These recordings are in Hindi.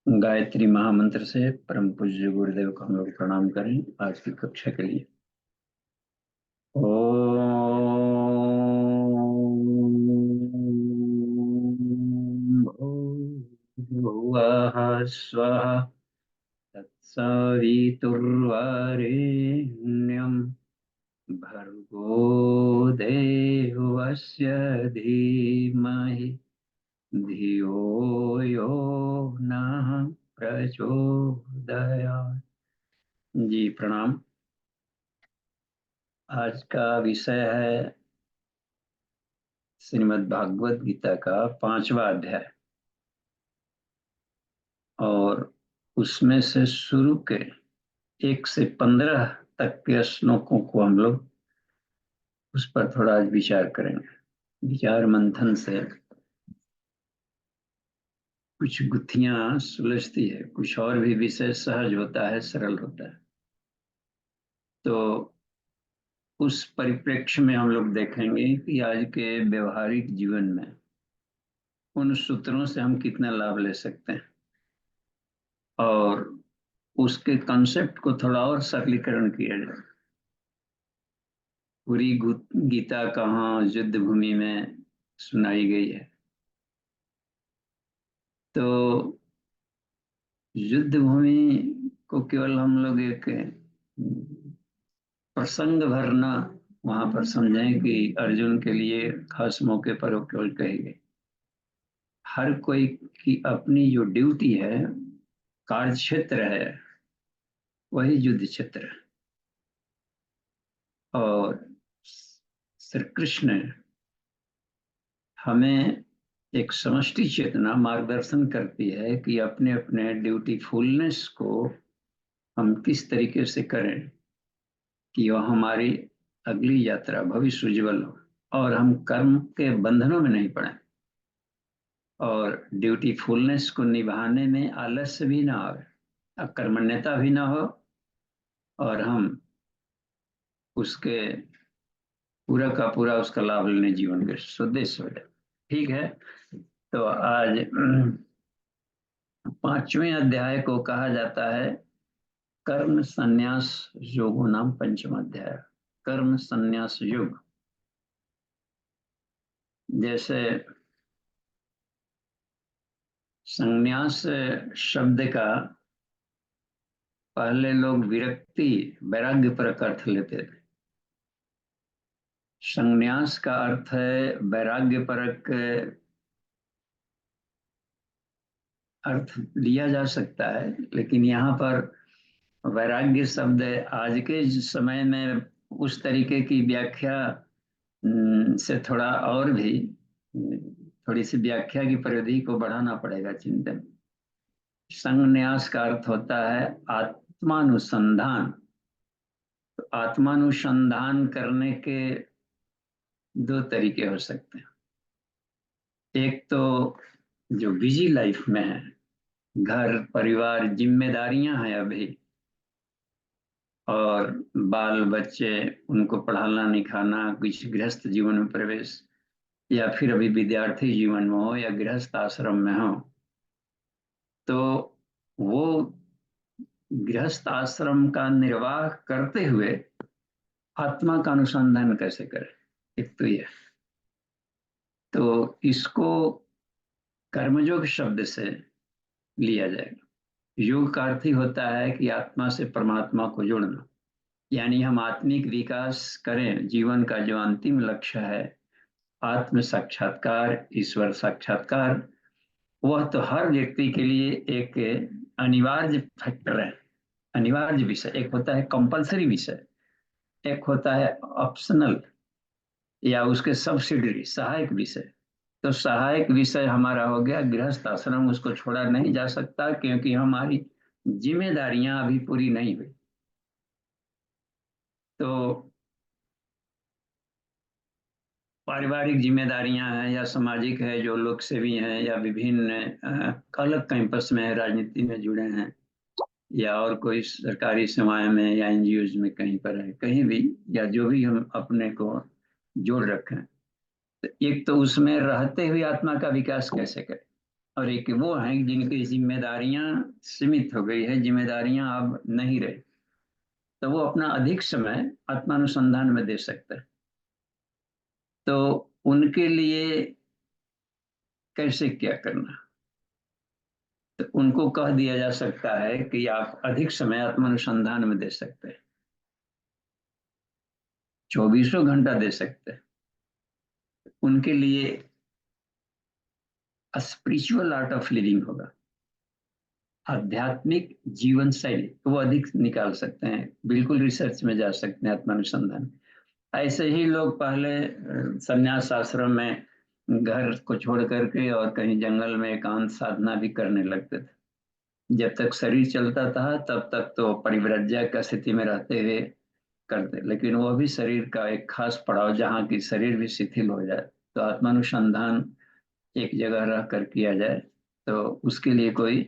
गायत्री महामंत्र से परम पूज्य गुरुदेव को हम लोग प्रणाम करें आज की कक्षा के लिए। ओम भुवः स्वः तत्सवितुर्वरेण्यं भर्गो देवस्य धीमहि धियो यो नः प्रचोदयात्। जी प्रणाम। आज का विषय है श्रीमद् भागवत गीता का 5वां अध्याय और उसमें से शुरू के 1 से 15 तक के श्लोकों को हम लोग उस पर थोड़ा आज विचार करेंगे। विचार मंथन से कुछ गुत्थियां सुलझती है, कुछ और भी विषय सहज होता है, सरल होता है। तो उस परिप्रेक्ष्य में हम लोग देखेंगे कि आज के व्यवहारिक जीवन में उन सूत्रों से हम कितना लाभ ले सकते हैं और उसके कंसेप्ट को थोड़ा और सरलीकरण किया जाए। पूरी गीता कहाँ युद्ध भूमि में सुनाई गई है, तो युद्ध भूमि को केवल हम लोग एक प्रसंग भर न वहां पर समझें कि अर्जुन के लिए खास मौके पर वो केवल कही गई। हर कोई की अपनी जो ड्यूटी है, कार्य क्षेत्र है, वही युद्ध क्षेत्र है। और श्री कृष्ण हमें एक समष्टि चेतना मार्गदर्शन करती है कि अपने अपने ड्यूटीफुलनेस को हम किस तरीके से करें कि वह हमारी अगली यात्रा भविष्य उज्ज्वल हो और हम कर्म के बंधनों में नहीं पड़े और ड्यूटीफुलनेस को निभाने में आलस्य भी ना आवे, अकर्मण्यता भी ना हो और हम उसके पूरा का पूरा उसका लाभ लेने जीवन के सुदेश हो जाए। ठीक है, तो आज 5वें अध्याय को कहा जाता है कर्म संन्यास योगो नाम पंचम अध्याय। कर्म संन्यास योग, जैसे संन्यास शब्द का पहले लोग विरक्ति वैराग्य परक अर्थ लेते थे। संन्यास का अर्थ है वैराग्य परक अर्थ लिया जा सकता है, लेकिन यहाँ पर वैराग्य शब्द आज के समय में उस तरीके की व्याख्या से थोड़ा और भी थोड़ी सी व्याख्या की परिधि को बढ़ाना पड़ेगा चिंतन। संन्यास का अर्थ होता है आत्मानुसंधान। तो आत्मानुसंधान करने के दो तरीके हो सकते हैं। एक तो जो बिजी लाइफ में है, घर परिवार जिम्मेदारियां हैं अभी, और बाल बच्चे उनको पढ़ाना लिखाना, कुछ गृहस्थ जीवन में प्रवेश, या फिर अभी विद्यार्थी जीवन में हो या गृहस्थ आश्रम में हो, तो वो गृहस्थ आश्रम का निर्वाह करते हुए आत्मा का अनुसंधान कैसे करें, एक तो ये। तो इसको कर्मयोग शब्द से लिया जाएगा। योग का अर्थ ही होता है कि आत्मा से परमात्मा को जोड़ना, यानी हम आत्मिक विकास करें। जीवन का जो अंतिम लक्ष्य है आत्म साक्षात्कार, ईश्वर साक्षात्कार, वह तो हर व्यक्ति के लिए एक अनिवार्य फैक्टर है, अनिवार्य विषय। एक होता है कंपलसरी विषय, एक होता है ऑप्शनल या उसके सब्सिडरी सहायक विषय। तो सहायक विषय हमारा हो गया गृहस्थ आश्रम, उसको छोड़ा नहीं जा सकता क्योंकि हमारी जिम्मेदारियां अभी पूरी नहीं हुई। तो पारिवारिक जिम्मेदारियां हैं या सामाजिक है, जो लोक सेवी हैं या विभिन्न अलग कैंपस में राजनीति में जुड़े हैं या और कोई सरकारी सेवाएं में या एनजीओज में कहीं पर है, कहीं भी, या जो भी हम अपने को जोड़ रखें, तो एक तो उसमें रहते हुए आत्मा का विकास कैसे करें। और एक वो हैं जिनकी जिम्मेदारियां सीमित हो गई है, जिम्मेदारियां अब नहीं रही, तो वो अपना अधिक समय आत्मानुसंधान में दे सकते हैं। तो उनके लिए कैसे क्या करना, तो उनको कह दिया जा सकता है कि आप अधिक समय आत्मानुसंधान में दे सकते हैं, 24 घंटा दे सकते हैं। उनके लिए स्पिरिचुअल आर्ट ऑफ लिविंग होगा, आध्यात्मिक जीवन शैली, तो वो अधिक निकाल सकते हैं, बिल्कुल रिसर्च में जा सकते हैं, आत्मानुसंधान। ऐसे ही लोग पहले संन्यास आश्रम में घर को छोड़ करके और कहीं जंगल में एकांत साधना भी करने लगते थे। जब तक शरीर चलता था तब तक तो परिव्रज्या का स्थिति में रहते हुए करते, लेकिन वो भी शरीर का एक खास पड़ाव जहाँ की शरीर भी शिथिल हो जाए तो आत्मानुसंधान एक जगह रह कर किया जाए। तो उसके लिए कोई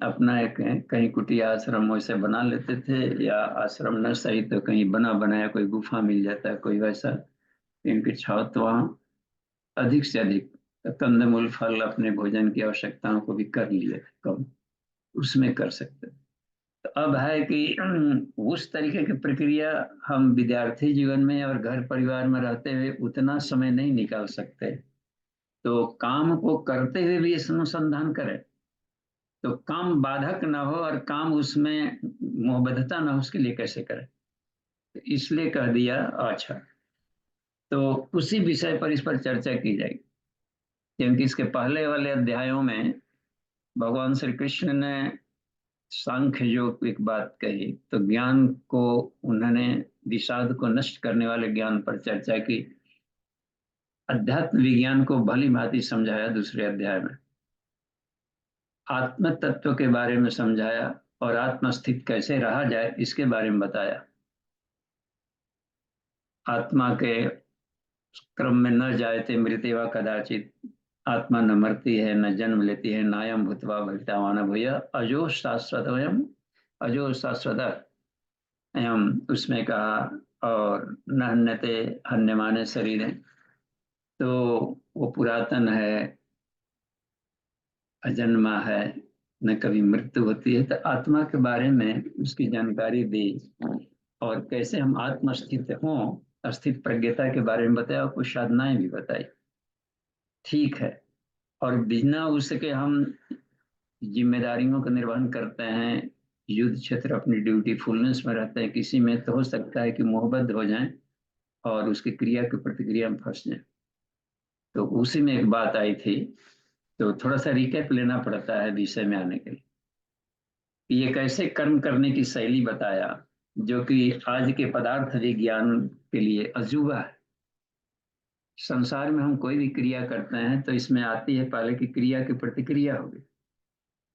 अपना एक कहीं कुटिया आश्रम वैसे बना लेते थे, या आश्रम न सही तो कहीं बना बनाया कोई गुफा मिल जाता है कोई वैसा, इनकी छावत तो वहाँ अधिक से अधिक कंदमूल फल अपने भोजन की आवश्यकताओं को भी कर लिए कम, उसमें कर सकते। तो अब है कि उस तरीके की प्रक्रिया हम विद्यार्थी जीवन में और घर परिवार में रहते हुए उतना समय नहीं निकाल सकते। तो काम को करते हुए भी इस अनुसंधान करें, तो काम बाधक ना हो और काम उसमें मोहबद्धता ना हो, उसके लिए कैसे करें, तो इसलिए कह दिया। अच्छा, तो उसी विषय पर इस पर चर्चा की जाएगी, क्योंकि इसके पहले वाले अध्यायों में भगवान श्री कृष्ण ने सांख्य योग एक बात कही, तो ज्ञान को उन्होंने विषाद को नष्ट करने वाले ज्ञान पर चर्चा की, अध्यात्म विज्ञान को भली भांति समझाया दूसरे अध्याय में, आत्म तत्व के बारे में समझाया और आत्मस्थित कैसे रहा जाए इसके बारे में बताया। आत्मा के क्रम में न जायते मृत्यवा कदाचित, आत्मा न मरती है न जन्म लेती है, नायम भूतवा भवितावान भूय अजो शाश्वत अजो शाश्वत एवं उसमें कहा, और न हन्यते हन्यमाने शरीर है, तो वो पुरातन है, अजन्मा है, न कभी मृत्यु होती है। तो आत्मा के बारे में उसकी जानकारी दी, और कैसे हम आत्मस्थित हों, अस्थित प्रज्ञता के बारे में बताया और कुछ साधनाएं भी बताई। ठीक है, और बिना उसके हम जिम्मेदारियों का निर्वहन करते हैं, युद्ध क्षेत्र अपनी ड्यूटी फुलनेस में रहते हैं, किसी में तो हो सकता है कि मोहबद्ध हो जाएं और उसकी क्रिया की प्रतिक्रिया में फंस जाएं। तो उसी में एक बात आई थी, तो थोड़ा सा रिकैप लेना पड़ता है विषय में आने के लिए। ये कैसे कर्म करने की शैली बताया, जो कि आज के पदार्थ विज्ञान के लिए अजूबा है। संसार में हम कोई भी क्रिया करते हैं तो इसमें आती है पहले की क्रिया की प्रतिक्रिया होगी।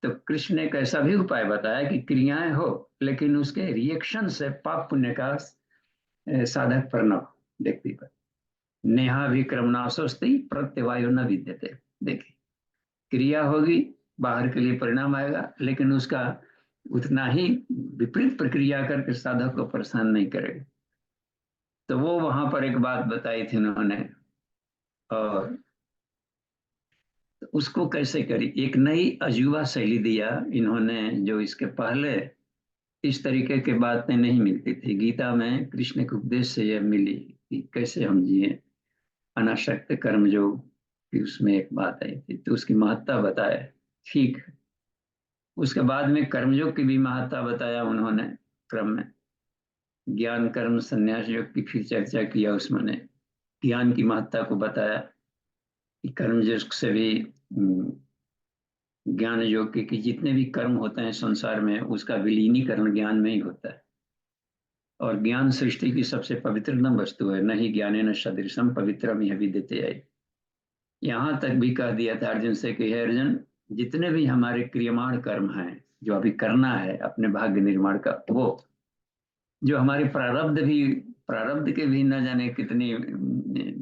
तो कृष्ण ने एक ऐसा भी उपाय बताया कि क्रियाएं हो लेकिन उसके रिएक्शन से पाप पुण्य का साधक पर न हो, व्यक्ति पर। नेहा विक्रमणाशोस्ति प्रत्यवायो न विद्यते। देखिए, क्रिया होगी, बाहर के लिए परिणाम आएगा, लेकिन उसका उतना ही विपरीत प्रक्रिया करके साधक को परेशान नहीं करेगा। तो वो वहां पर एक बात बताई थी उन्होंने, और उसको कैसे करी, एक नई अजूबा शैली दिया इन्होंने, जो इसके पहले इस तरीके की बातें नहीं मिलती थी। गीता में कृष्ण के उपदेश से यह मिली कि कैसे हम जिए, अनासक्त कर्म जो कि उसमें एक बात आई थी, तो उसकी महत्ता बताया। ठीक है, उसके बाद में कर्मयोग की भी महत्ता बताया उन्होंने, क्रम में ज्ञान कर्म संन्यास योग की फिर चर्चा किया, उसमें ने ज्ञान की महत्ता को बताया कि कर्मयोग से भी ज्ञान योग के कि जितने भी कर्म होते हैं संसार में उसका विलीनीकरण ज्ञान में ही होता है, और ज्ञान सृष्टि की सबसे पवित्रतम वस्तु है, न ही ज्ञाने न सदृशम पवित्रम यह विद्यते आई। यहाँ तक भी कह दिया था अर्जुन से कि हे अर्जुन, जितने भी हमारे क्रियमाण कर्म हैं जो अभी करना है अपने भाग्य निर्माण का, वो जो हमारे प्रारब्ध के भी न जाने कितनी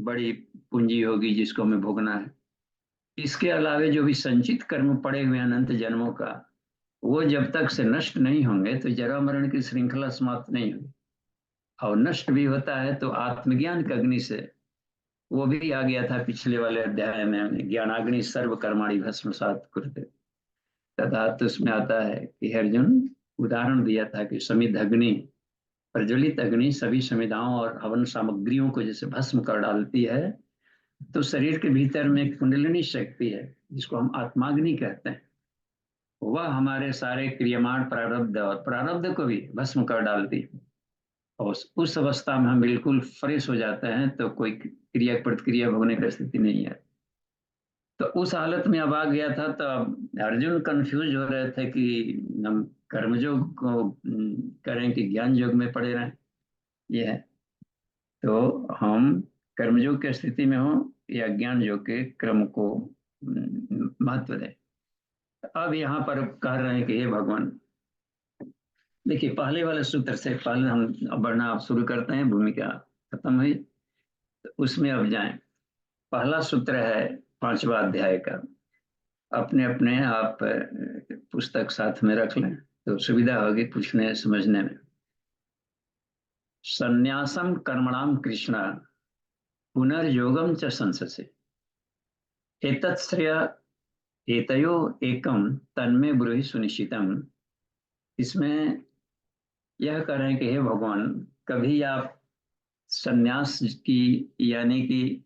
बड़ी पूंजी होगी जिसको हमें भोगना है, इसके अलावे जो भी संचित कर्म पड़े हुए अनंत जन्मों का, वो जब तक से नष्ट नहीं होंगे तो जरा मरण की श्रृंखला समाप्त नहीं होगी। और नष्ट भी होता है तो आत्मज्ञान की अग्नि से वो भी आ गया था पिछले वाले अध्याय में, ज्ञानाग्नि सर्व कर्माणि भस्मसात् कुरुते। तथा तो उसमें आता है कि अर्जुन उदाहरण दिया था कि समिध अग्नि, प्रज्वलित अग्नि सभी समिधाओं और हवन सामग्रियों को जैसे भस्म कर डालती है, तो शरीर के भीतर में एक कुंडलिनी शक्ति है जिसको हम आत्माग्नि कहते हैं। वह हमारे सारे क्रियमाण प्रारब्ध और प्रारब्ध को भी भस्म कर डालती है। और उस अवस्था में हम बिल्कुल फ्रेश हो जाते हैं, तो कोई क्रिया प्रतिक्रिया भोगने की स्थिति नहीं है। तो उस हालत में अब आ गया था, तो अब अर्जुन कंफ्यूज हो रहे थे कि हम कर्मयोग को करें कि ज्ञान योग में पड़े रहें। ये है, तो हम कर्मयोग की स्थिति में हो या ज्ञान योग के क्रम को महत्व दें। अब यहाँ पर कह रहे हैं कि हे भगवान, देखिए पहले वाले सूत्र से पहले हम अब बढ़ना आप शुरू करते हैं, भूमिका खत्म हुई तो उसमें अब जाएं। पहला सूत्र है 5वां अध्याय का। अपने अपने आप पुस्तक साथ में रख लें तो सुविधा होगी पूछने समझने में। संन्यासम कर्मणाम कृष्ण पुनर्योगम च संससे एतत्श्रेय एतयो एकम तन्मे ब्रूहि सुनिश्चितम। इसमें यह कह रहे हैं कि हे भगवान, कभी आप संन्यास की यानी कि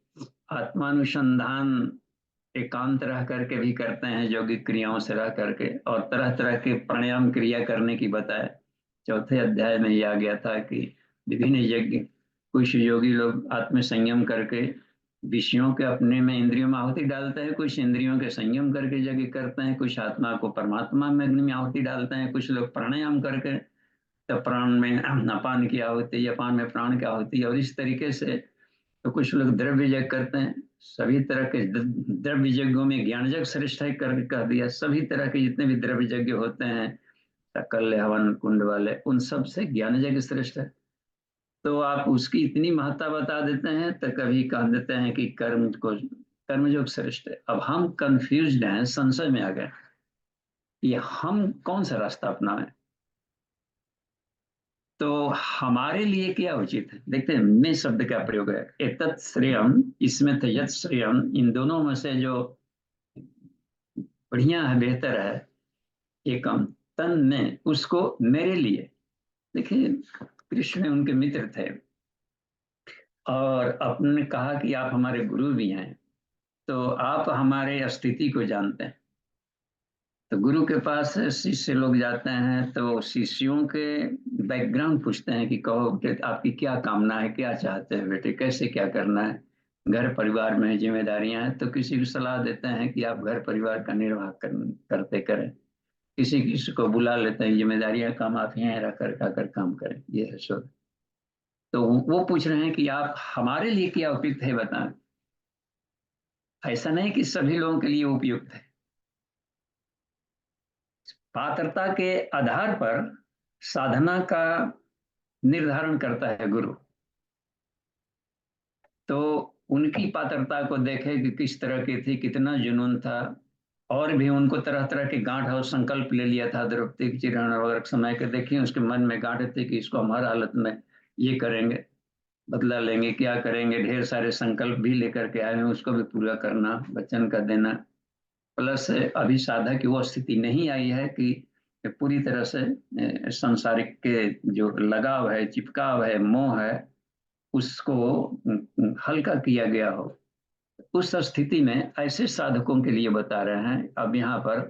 आत्मानुसंधान एकांत रह करके भी करते हैं, यौगिक क्रियाओं से रह करके, और तरह तरह के प्राणायाम क्रिया करने की बताए। चौथे अध्याय में यह आ गया था कि विभिन्न यज्ञ, कुछ योगी लोग आत्म संयम करके विषयों के अपने में इंद्रियों में आहुति डालते हैं, कुछ इंद्रियों के संयम करके यज्ञ करते हैं, कुछ आत्मा को परमात्मा में अग्नि में आहुति डालते हैं, कुछ लोग प्राणायाम करके तो प्राण में अपान की आहुति, अपान में प्राण की आहुति, और इस तरीके से। तो कुछ लोग द्रव्य यज्ञ करते हैं। सभी तरह के द्रव्य यज्ञों में ज्ञान यज्ञ श्रेष्ठ है करके कह दिया। सभी तरह के जितने भी द्रव्य यज्ञ होते हैं, सकल हवन कुंड वाले, उन सब से ज्ञान यज्ञ श्रेष्ठ है। तो आप उसकी इतनी महत्ता बता देते हैं, तो कभी कह देते हैं कि कर्मयोग श्रेष्ठ है। अब हम कंफ्यूज हैं, संशय में आ गए, ये हम कौन सा रास्ता अपनाएं। तो हमारे लिए क्या उचित है, देखते हैं। मैं शब्द का प्रयोग है, एतत् श्रेयम, इसमें थे यत् श्रेयम, इन दोनों में से जो बढ़िया है, बेहतर है, एकम तन में, उसको मेरे लिए। देखिए कृष्ण उनके मित्र थे, और अपने कहा कि आप हमारे गुरु भी हैं, तो आप हमारे स्थिति को जानते हैं। तो गुरु के पास शिष्य लोग जाते हैं, तो शिष्यों के बैकग्राउंड पूछते हैं कि कहो कि आपकी क्या कामना है, क्या चाहते हैं बेटे, कैसे क्या करना है, घर परिवार में जिम्मेदारियां हैं। तो किसी को सलाह देते हैं कि आप घर परिवार का निर्वाह करते करें, किसी किसी को बुला लेते हैं, जिम्मेदारियां काम आप यहाँ रख कर खाकर काम करें। ये है सो। तो वो पूछ रहे हैं कि आप हमारे लिए क्या उपयुक्त है बताएं। ऐसा नहीं कि सभी लोगों के लिए उपयुक्त है। पात्रता के आधार पर साधना का निर्धारण करता है गुरु। तो उनकी पात्रता को देखे कि किस तरह की थी, कितना जुनून था, और भी उनको तरह तरह के गांठ और संकल्प ले लिया था। द्रौपदी की चिरण वगैरह समय के देखिए, उसके मन में गांठ थे कि इसको हम हर हालत में ये करेंगे, बदला लेंगे, क्या करेंगे, ढेर सारे संकल्प भी लेकर के आए हैं, उसको भी पूरा करना, वचन का देना। प्लस अभी साधक की वो स्थिति नहीं आई है कि पूरी तरह से संसारिक के जो लगाव है, चिपकाव है, मोह है, उसको हल्का किया गया हो। उस स्थिति में ऐसे साधकों के लिए बता रहे हैं अब यहाँ पर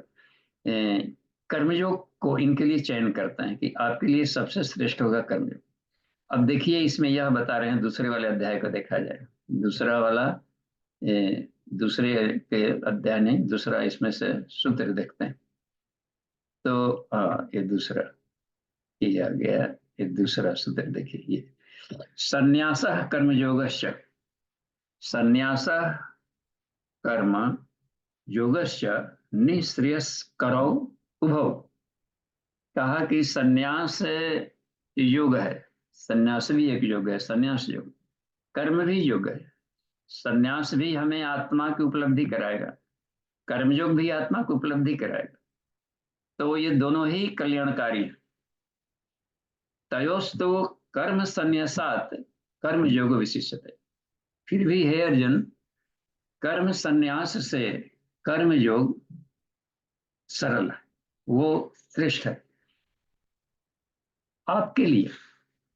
कर्मयोग को इनके लिए चयन करते हैं कि आपके लिए सबसे श्रेष्ठ होगा कर्मयोग। अब देखिए इसमें यह बता रहे हैं, दूसरे वाले अध्याय को देखा जाए, दूसरा वाला दूसरे के अध्याय ने दूसरा इसमें से सूत्र देखते हैं। तो ये दूसरा, ये आ गया, ये दूसरा सूत्र देखिए, ये संन्यास कर्मयोगश्च, संन्यास कर्म योगश्च निःश्रेयस करो उभौ। कहा कि संन्यास योग है, संन्यास भी एक योग है, संन्यास योग, कर्म भी योग है। संन्यास भी हमें आत्मा की उपलब्धि कराएगा, कर्मयोग भी आत्मा को उपलब्धि कराएगा। तो ये दोनों ही कल्याणकारी है। तयोस्तु कर्म संन्यासात कर्म योग विशिष्ट है। फिर भी हे अर्जुन, कर्म संन्यास से कर्म योग सरल है, वो श्रेष्ठ है आपके लिए।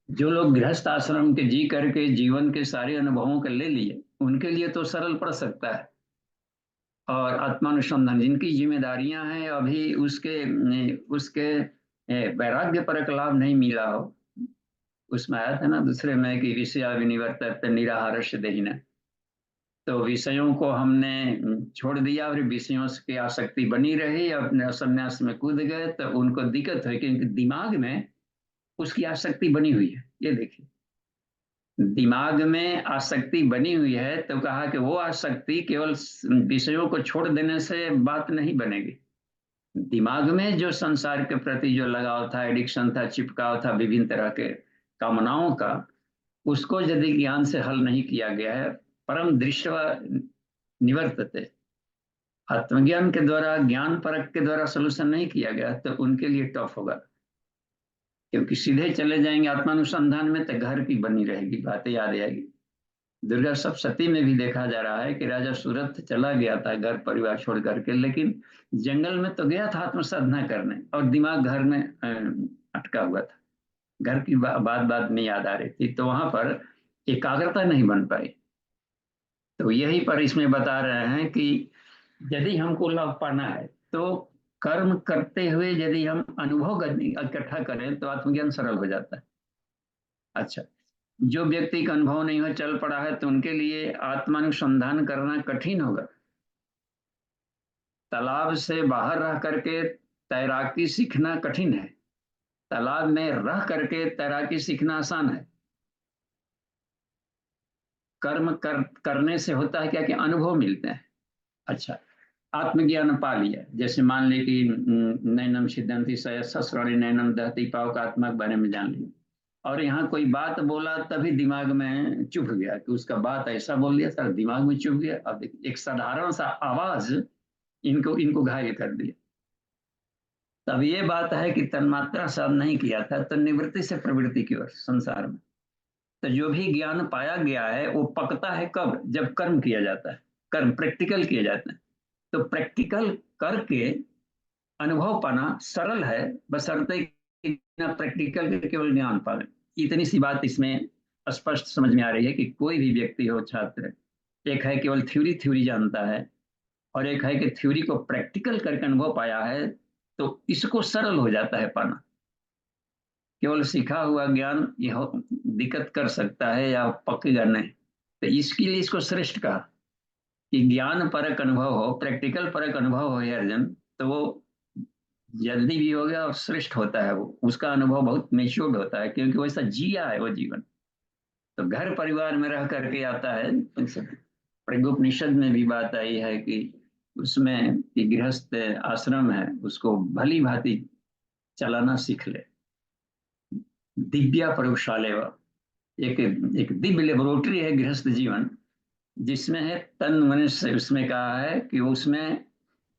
जो लोग गृहस्थ आश्रम के जी करके जीवन के सारे अनुभवों के ले लिए, उनके लिए तो सरल पड़ सकता है। और आत्मानुसंधान जिनकी जिम्मेदारियां हैं, अभी उसके उसके वैराग्य पर लाभ नहीं मिला हो, उसमें आया था ना दूसरे में कि विषया विनिवर्तत निराहारस्य देहिनः। तो विषयों को हमने छोड़ दिया और विषयों की आसक्ति बनी रही, अपने संन्यास में कूद गए, तो उनको दिक्कत है क्योंकि दिमाग में उसकी आसक्ति बनी हुई है। ये देखिए, दिमाग में आसक्ति बनी हुई है, तो कहा कि वो आसक्ति केवल विषयों को छोड़ देने से बात नहीं बनेगी। दिमाग में जो संसार के प्रति जो लगाव था, एडिक्शन था, चिपकाव था विभिन्न तरह के कामनाओं का, उसको यदि ज्ञान से हल नहीं किया गया है, परम दृष्टवा निवर्तते, आत्मज्ञान के द्वारा, ज्ञान परख के द्वारा सलूशन नहीं किया गया, तो उनके लिए टफ होगा। क्योंकि सीधे चले जाएंगे आत्मानुसंधान में, तो घर की बनी रहेगी, बातें याद आएगी। दुर्गा सप्तशती में भी देखा जा रहा है कि राजा सूरत चला गया था घर परिवार छोड़ करके, लेकिन जंगल में तो गया था आत्म साधना करने, और दिमाग घर में अटका हुआ था। घर की बात बात में याद आ रही थी, तो वहां पर एकाग्रता नहीं बन पाई। तो यही पर इसमें बता रहे हैं कि यदि हमको लाभ पाना है, तो कर्म करते हुए यदि हम अनुभव इकट्ठा करें, तो आत्मज्ञान सरल हो जाता है। अच्छा, जो व्यक्ति का अनुभव नहीं हो, चल पड़ा है, तो उनके लिए आत्मानुसंधान करना कठिन होगा। तालाब से बाहर रह करके तैराकी सीखना कठिन है, तालाब में रह करके तैराकी सीखना आसान है। करने से होता है क्या कि अनुभव मिलते हैं। अच्छा, आत्मज्ञान पा लिया, जैसे मान ली कि नैनम सिद्धंति सस्राणि नैनम दहती, पाव का आत्मा के बारे में जान लिया, और यहाँ कोई बात बोला तभी दिमाग में चुभ गया कि उसका बात ऐसा बोल दिया, सर दिमाग में चुभ गया। अब एक साधारण सा आवाज इनको इनको घायल कर दिया। तब ये बात है कि तन्मात्रा साध नहीं किया था, तो निवृत्ति से प्रवृत्ति की ओर संसार में। तो जो भी ज्ञान पाया गया है वो पकता है कब? जब कर्म किया जाता है, कर्म प्रैक्टिकल किए जाते हैं। तो प्रैक्टिकल करके अनुभव पाना सरल है, बशर्ते कि बिना प्रैक्टिकल के केवल ज्ञान पाए। इतनी सी बात इसमें स्पष्ट समझ में आ रही है कि कोई भी व्यक्ति हो, छात्र, एक है केवल थ्योरी थ्योरी जानता है, और एक है कि थ्योरी को प्रैक्टिकल करके अनुभव पाया है, तो इसको सरल हो जाता है पाना। केवल सीखा हुआ ज्ञान यह दिक्कत कर सकता है या पकेगा नहीं। तो इसके लिए इसको श्रेष्ठ कहा कि ज्ञान परक अनुभव हो, प्रैक्टिकल परक अनुभव हो, अर्जुन, तो वो जल्दी भी हो गया और श्रेष्ठ होता है। वो उसका अनुभव बहुत मेच्योर्ड होता है, क्योंकि वैसा जिया है वो जीवन। तो घर परिवार में रह करके आता है। प्रज्ञोपनिषद में भी बात आई है कि उसमें कि गृहस्थ आश्रम है, उसको भली भांति चलाना सीख ले। दिव्या प्रयोगशाले, एक एक दिव्य लेबोरेटरी है गृहस्थ जीवन, जिसमें है तन मनुष्य। उसमें कहा है कि उसमें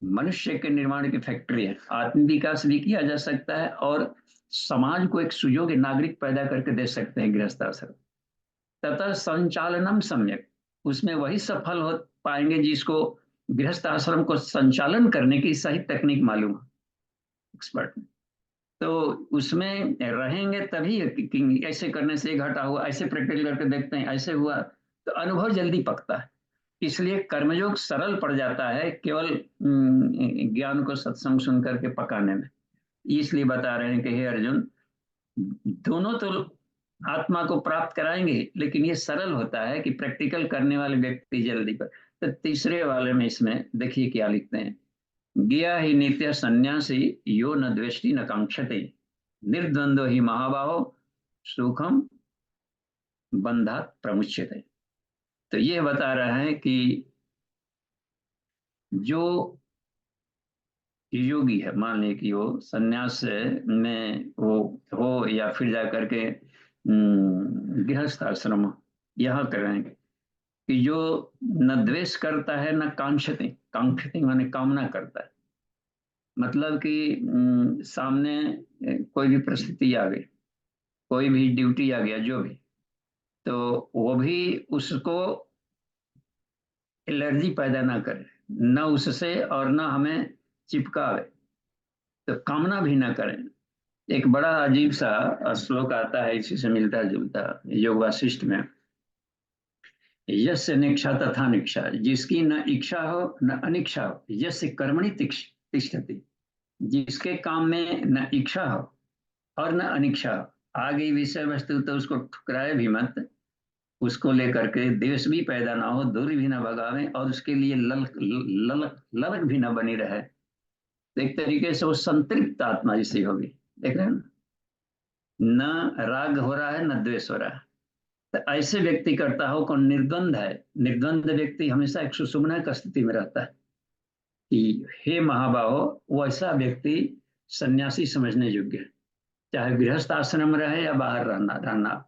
मनुष्य के निर्माण की फैक्ट्री है। आत्म विकास भी किया जा सकता है, और समाज को एक सुयोग्य नागरिक पैदा करके दे सकते हैं गृहस्थ आश्रम। तथा संचालनम सम्यक, उसमें वही सफल हो पाएंगे जिसको गृहस्थ आश्रम को संचालन करने की सही तकनीक मालूम है, एक्सपर्ट। तो उसमें रहेंगे तभी कि ऐसे करने से घटा हुआ, ऐसे प्रैक्टिकल करके देखते हैं ऐसे हुआ, तो अनुभव जल्दी पकता है। इसलिए कर्मयोग सरल पड़ जाता है केवल ज्ञान को सत्संग सुन करके पकाने में। इसलिए बता रहे हैं कि हे अर्जुन, दोनों तो आत्मा को प्राप्त कराएंगे, लेकिन ये सरल होता है कि प्रैक्टिकल करने वाले व्यक्ति जल्दी पर। तो तीसरे वाले में इसमें देखिए क्या लिखते हैं। गया ही नित्य सन्यासी यो न द्वेष्टि न कांक्षते, निर्द्वंद्व ही महाबाहो सुखम बंधात प्रमुच्यते। तो ये बता रहा है कि जो योगी है, मान ले कि वो सन्यास में वो हो, या फिर जा करके गृहस्थ आश्रम यह करेंगे, कि जो न द्वेष करता है न कांक्षते, कांक्षते माने कामना करता है। मतलब कि सामने कोई भी परिस्थिति आ गई, कोई भी ड्यूटी आ गया, जो भी, तो वो भी उसको एलर्जी पैदा ना करे, न उससे और न हमें चिपकावे, तो कामना भी ना करें। एक बड़ा अजीब सा श्लोक आता है, इसी से मिलता जुलता, योग वासिष्ठ में, यस्य निक्षा तथा निक्षा, जिसकी न इच्छा हो न अनिच्छा हो, यस्य कर्मणि तिष्ठति, जिसके काम में न इच्छा हो और न अनिच्छा हो, आ गई विषय वस्तु तो उसको ठुकराए भी मत, उसको लेकर के द्वेष भी पैदा ना हो, दूर भी ना भगावे, और उसके लिए ललक ललक ललक भी ना बनी रहे। तो एक तरीके से वो संतृप्त आत्मा जिसे होगी, देख रहे हैं ना, न राग हो रहा है न द्वेष हो रहा है। तो ऐसे व्यक्ति करता हो कौन, निर्द्वंद है। निर्द्वंद व्यक्ति हमेशा एक सुषुम्ना की स्थिति में रहता है कि हे महाबाहो, वो ऐसा व्यक्ति सन्यासी समझने योग्य है। चाहे गृहस्थ आश्रम रहे या बाहर रहना,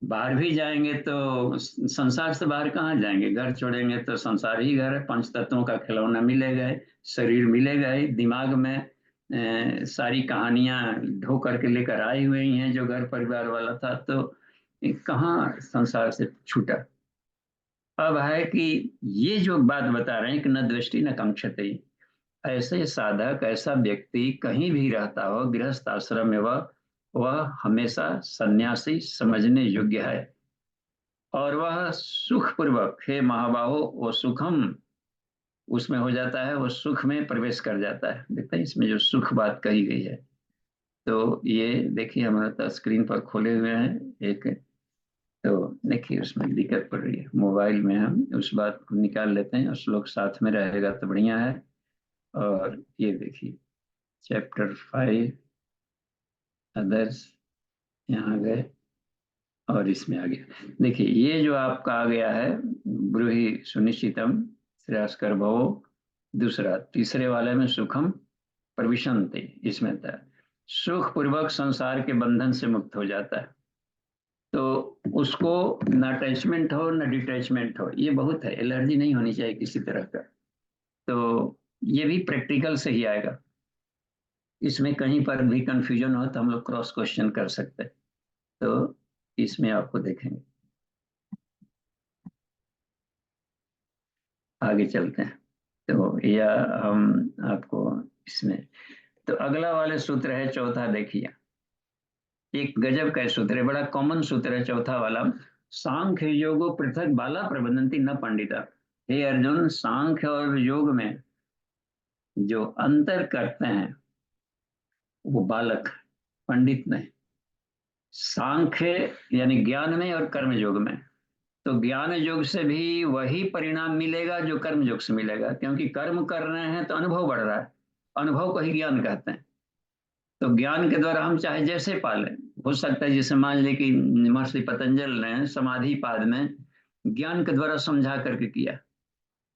बाहर भी जाएंगे तो संसार से बाहर कहाँ जाएंगे, घर छोड़ेंगे तो संसार ही घर है, पंच तत्वों का खिलौना मिलेगा ही, शरीर मिलेगा ही, दिमाग में सारी कहानियां ढो करके लेकर आई हुई हैं जो घर परिवार वाला था, तो कहाँ संसार से छूटा। अब है कि ये जो बात बता रहे हैं कि न दृष्टि न कांक्षते, ऐसे साधक, ऐसा व्यक्ति कहीं भी रहता हो, गृहस्थ आश्रम में, वह हमेशा सन्यासी समझने योग्य है। और वह सुख पूर्वक, हे महाबाहो, वो सुखम उसमें हो जाता है, वो सुख में प्रवेश कर जाता है। देखते हैं इसमें जो सुख बात कही गई है, तो ये देखिए हमारे पास स्क्रीन पर खोले हुए हैं एक, तो देखिए उसमें दिक्कत पड़ रही है, मोबाइल में हम उस बात को निकाल लेते हैं, उस लोग साथ में रहेगा तो बढ़िया है। और ये देखिए चैप्टर 5 अदर्स, यहाँ गए और इसमें आ गया। देखिए ये जो आपका आ गया है, ब्रूहि सुनिश्चितम श्रेयस्कर भवो, दूसरा तीसरे वाले में सुखम प्रविशन्ति, इसमें था सुख पूर्वक संसार के बंधन से मुक्त हो जाता है। तो उसको न अटैचमेंट हो न डिटैचमेंट हो, ये बहुत है, एलर्जी नहीं होनी चाहिए किसी तरह का। तो ये भी प्रैक्टिकल से ही आएगा, इसमें कहीं पर भी कंफ्यूजन हो तो हम लोग क्रॉस क्वेश्चन कर सकते हैं। तो इसमें आपको देखेंगे, आगे चलते हैं। तो या हम आपको इसमें, तो अगला वाले सूत्र है चौथा, देखिए एक गजब का सूत्र है, बड़ा कॉमन सूत्र है चौथा वाला, सांख्य योगो पृथक बाला प्रबंधन्ति न पंडिता। हे अर्जुन, सांख्य और योग में जो अंतर करते हैं वो बालक, पंडित नहीं। सांख्य यानी ज्ञान में और कर्म योग में, तो ज्ञान योग से भी वही परिणाम मिलेगा जो कर्म योग से मिलेगा, क्योंकि कर्म कर रहे हैं तो अनुभव बढ़ रहा है, अनुभव को ही ज्ञान कहते हैं। तो ज्ञान के द्वारा हम चाहे जैसे पालें, हो सकता है जैसे मान लें कि महर्षि पतंजल ने समाधि पाद में ज्ञान के द्वारा समझा करके किया,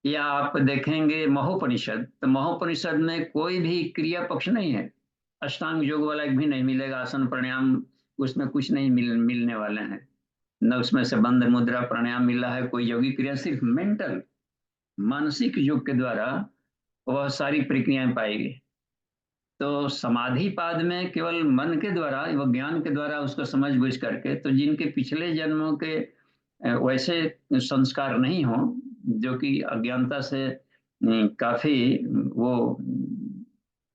या आप देखेंगे महोपनिषद, तो महोपनिषद में कोई भी क्रिया पक्ष नहीं है, अष्टांग योग वाला एक भी नहीं मिलेगा, आसन प्राणायाम उसमें कुछ नहीं मिलने वाले हैं, न उसमें से बंद मुद्रा प्राणायाम मिला है, कोई योगी क्रिया, सिर्फ मेंटल मानसिक योग के द्वारा वह सारी प्रक्रियाएं पाएगी। तो समाधि पाद में केवल मन के द्वारा, वह ज्ञान के द्वारा उसको समझ बूझ करके, तो जिनके पिछले जन्मों के वैसे संस्कार नहीं हो, जो कि अज्ञानता से काफी वो,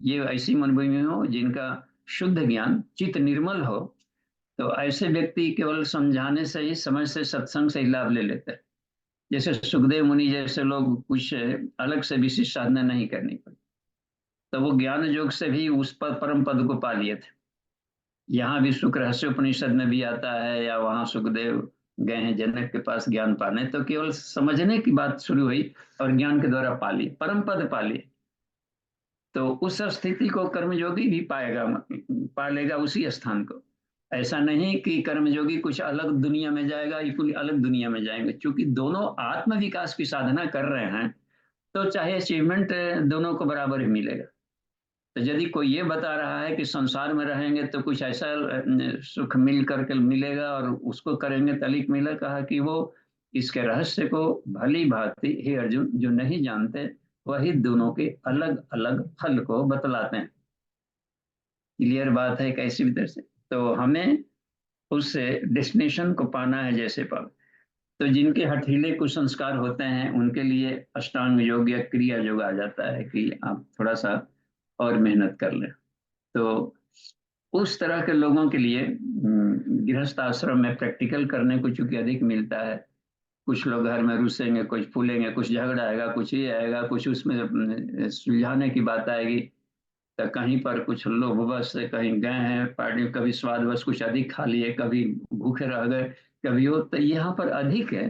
ये ऐसी मनभूमि हो जिनका शुद्ध ज्ञान, चित्त निर्मल हो, तो ऐसे व्यक्ति केवल समझाने से ही, समझ से, सत्संग से ही लाभ ले लेते हैं। जैसे सुखदेव मुनि जैसे लोग कुछ अलग से विशिष्ट साधना नहीं करनी पड़ी, तो वो ज्ञान योग से भी उस पर परम पद को पा लिए थे। यहाँ भी सुख रहस्य उपनिषद में भी आता है, या वहां सुखदेव गए हैं जनक के पास ज्ञान पाने, तो केवल समझने की बात शुरू हुई और ज्ञान के द्वारा पाली, परम पद पाली। तो उस स्थिति को कर्मयोगी भी पाएगा, पालेगा उसी स्थान को। ऐसा नहीं कि कर्मयोगी कुछ अलग दुनिया में जाएगा, ये कोई अलग दुनिया में जाएंगे, क्योंकि दोनों आत्म विकास की साधना कर रहे हैं, तो चाहे अचीवमेंट दोनों को बराबर ही मिलेगा। तो यदि कोई ये बता रहा है कि संसार में रहेंगे तो कुछ ऐसा सुख मिल करके मिलेगा और उसको करेंगे तलिक मिले, कहा कि वो इसके रहस्य को भली भांति, हे अर्जुन, जो नहीं जानते वही दोनों के अलग अलग फल को बतलाते हैं। क्लियर बात है कैसी भी तरह से, तो हमें उस डेस्टिनेशन को पाना है जैसे पाओ। तो जिनके हठीले कुसंस्कार होते हैं उनके लिए अष्टांग योग या क्रिया योग आ जाता है कि आप थोड़ा सा और मेहनत कर लें। तो उस तरह के लोगों के लिए गृहस्थ आश्रम में प्रैक्टिकल करने को चूंकि अधिक मिलता है। कुछ लोग घर में रुसेंगे, कुछ फूलेंगे, कुछ झगड़ा आएगा, कुछ ये आएगा, कुछ उसमें सुलझाने की बात आएगी। तो कहीं पर कुछ लोभवश से कहीं गए हैं पार्टी, कभी स्वादवश कुछ अधिक खा लिए, कभी भूखे रह गए, कभी वो, तो यहाँ पर अधिक है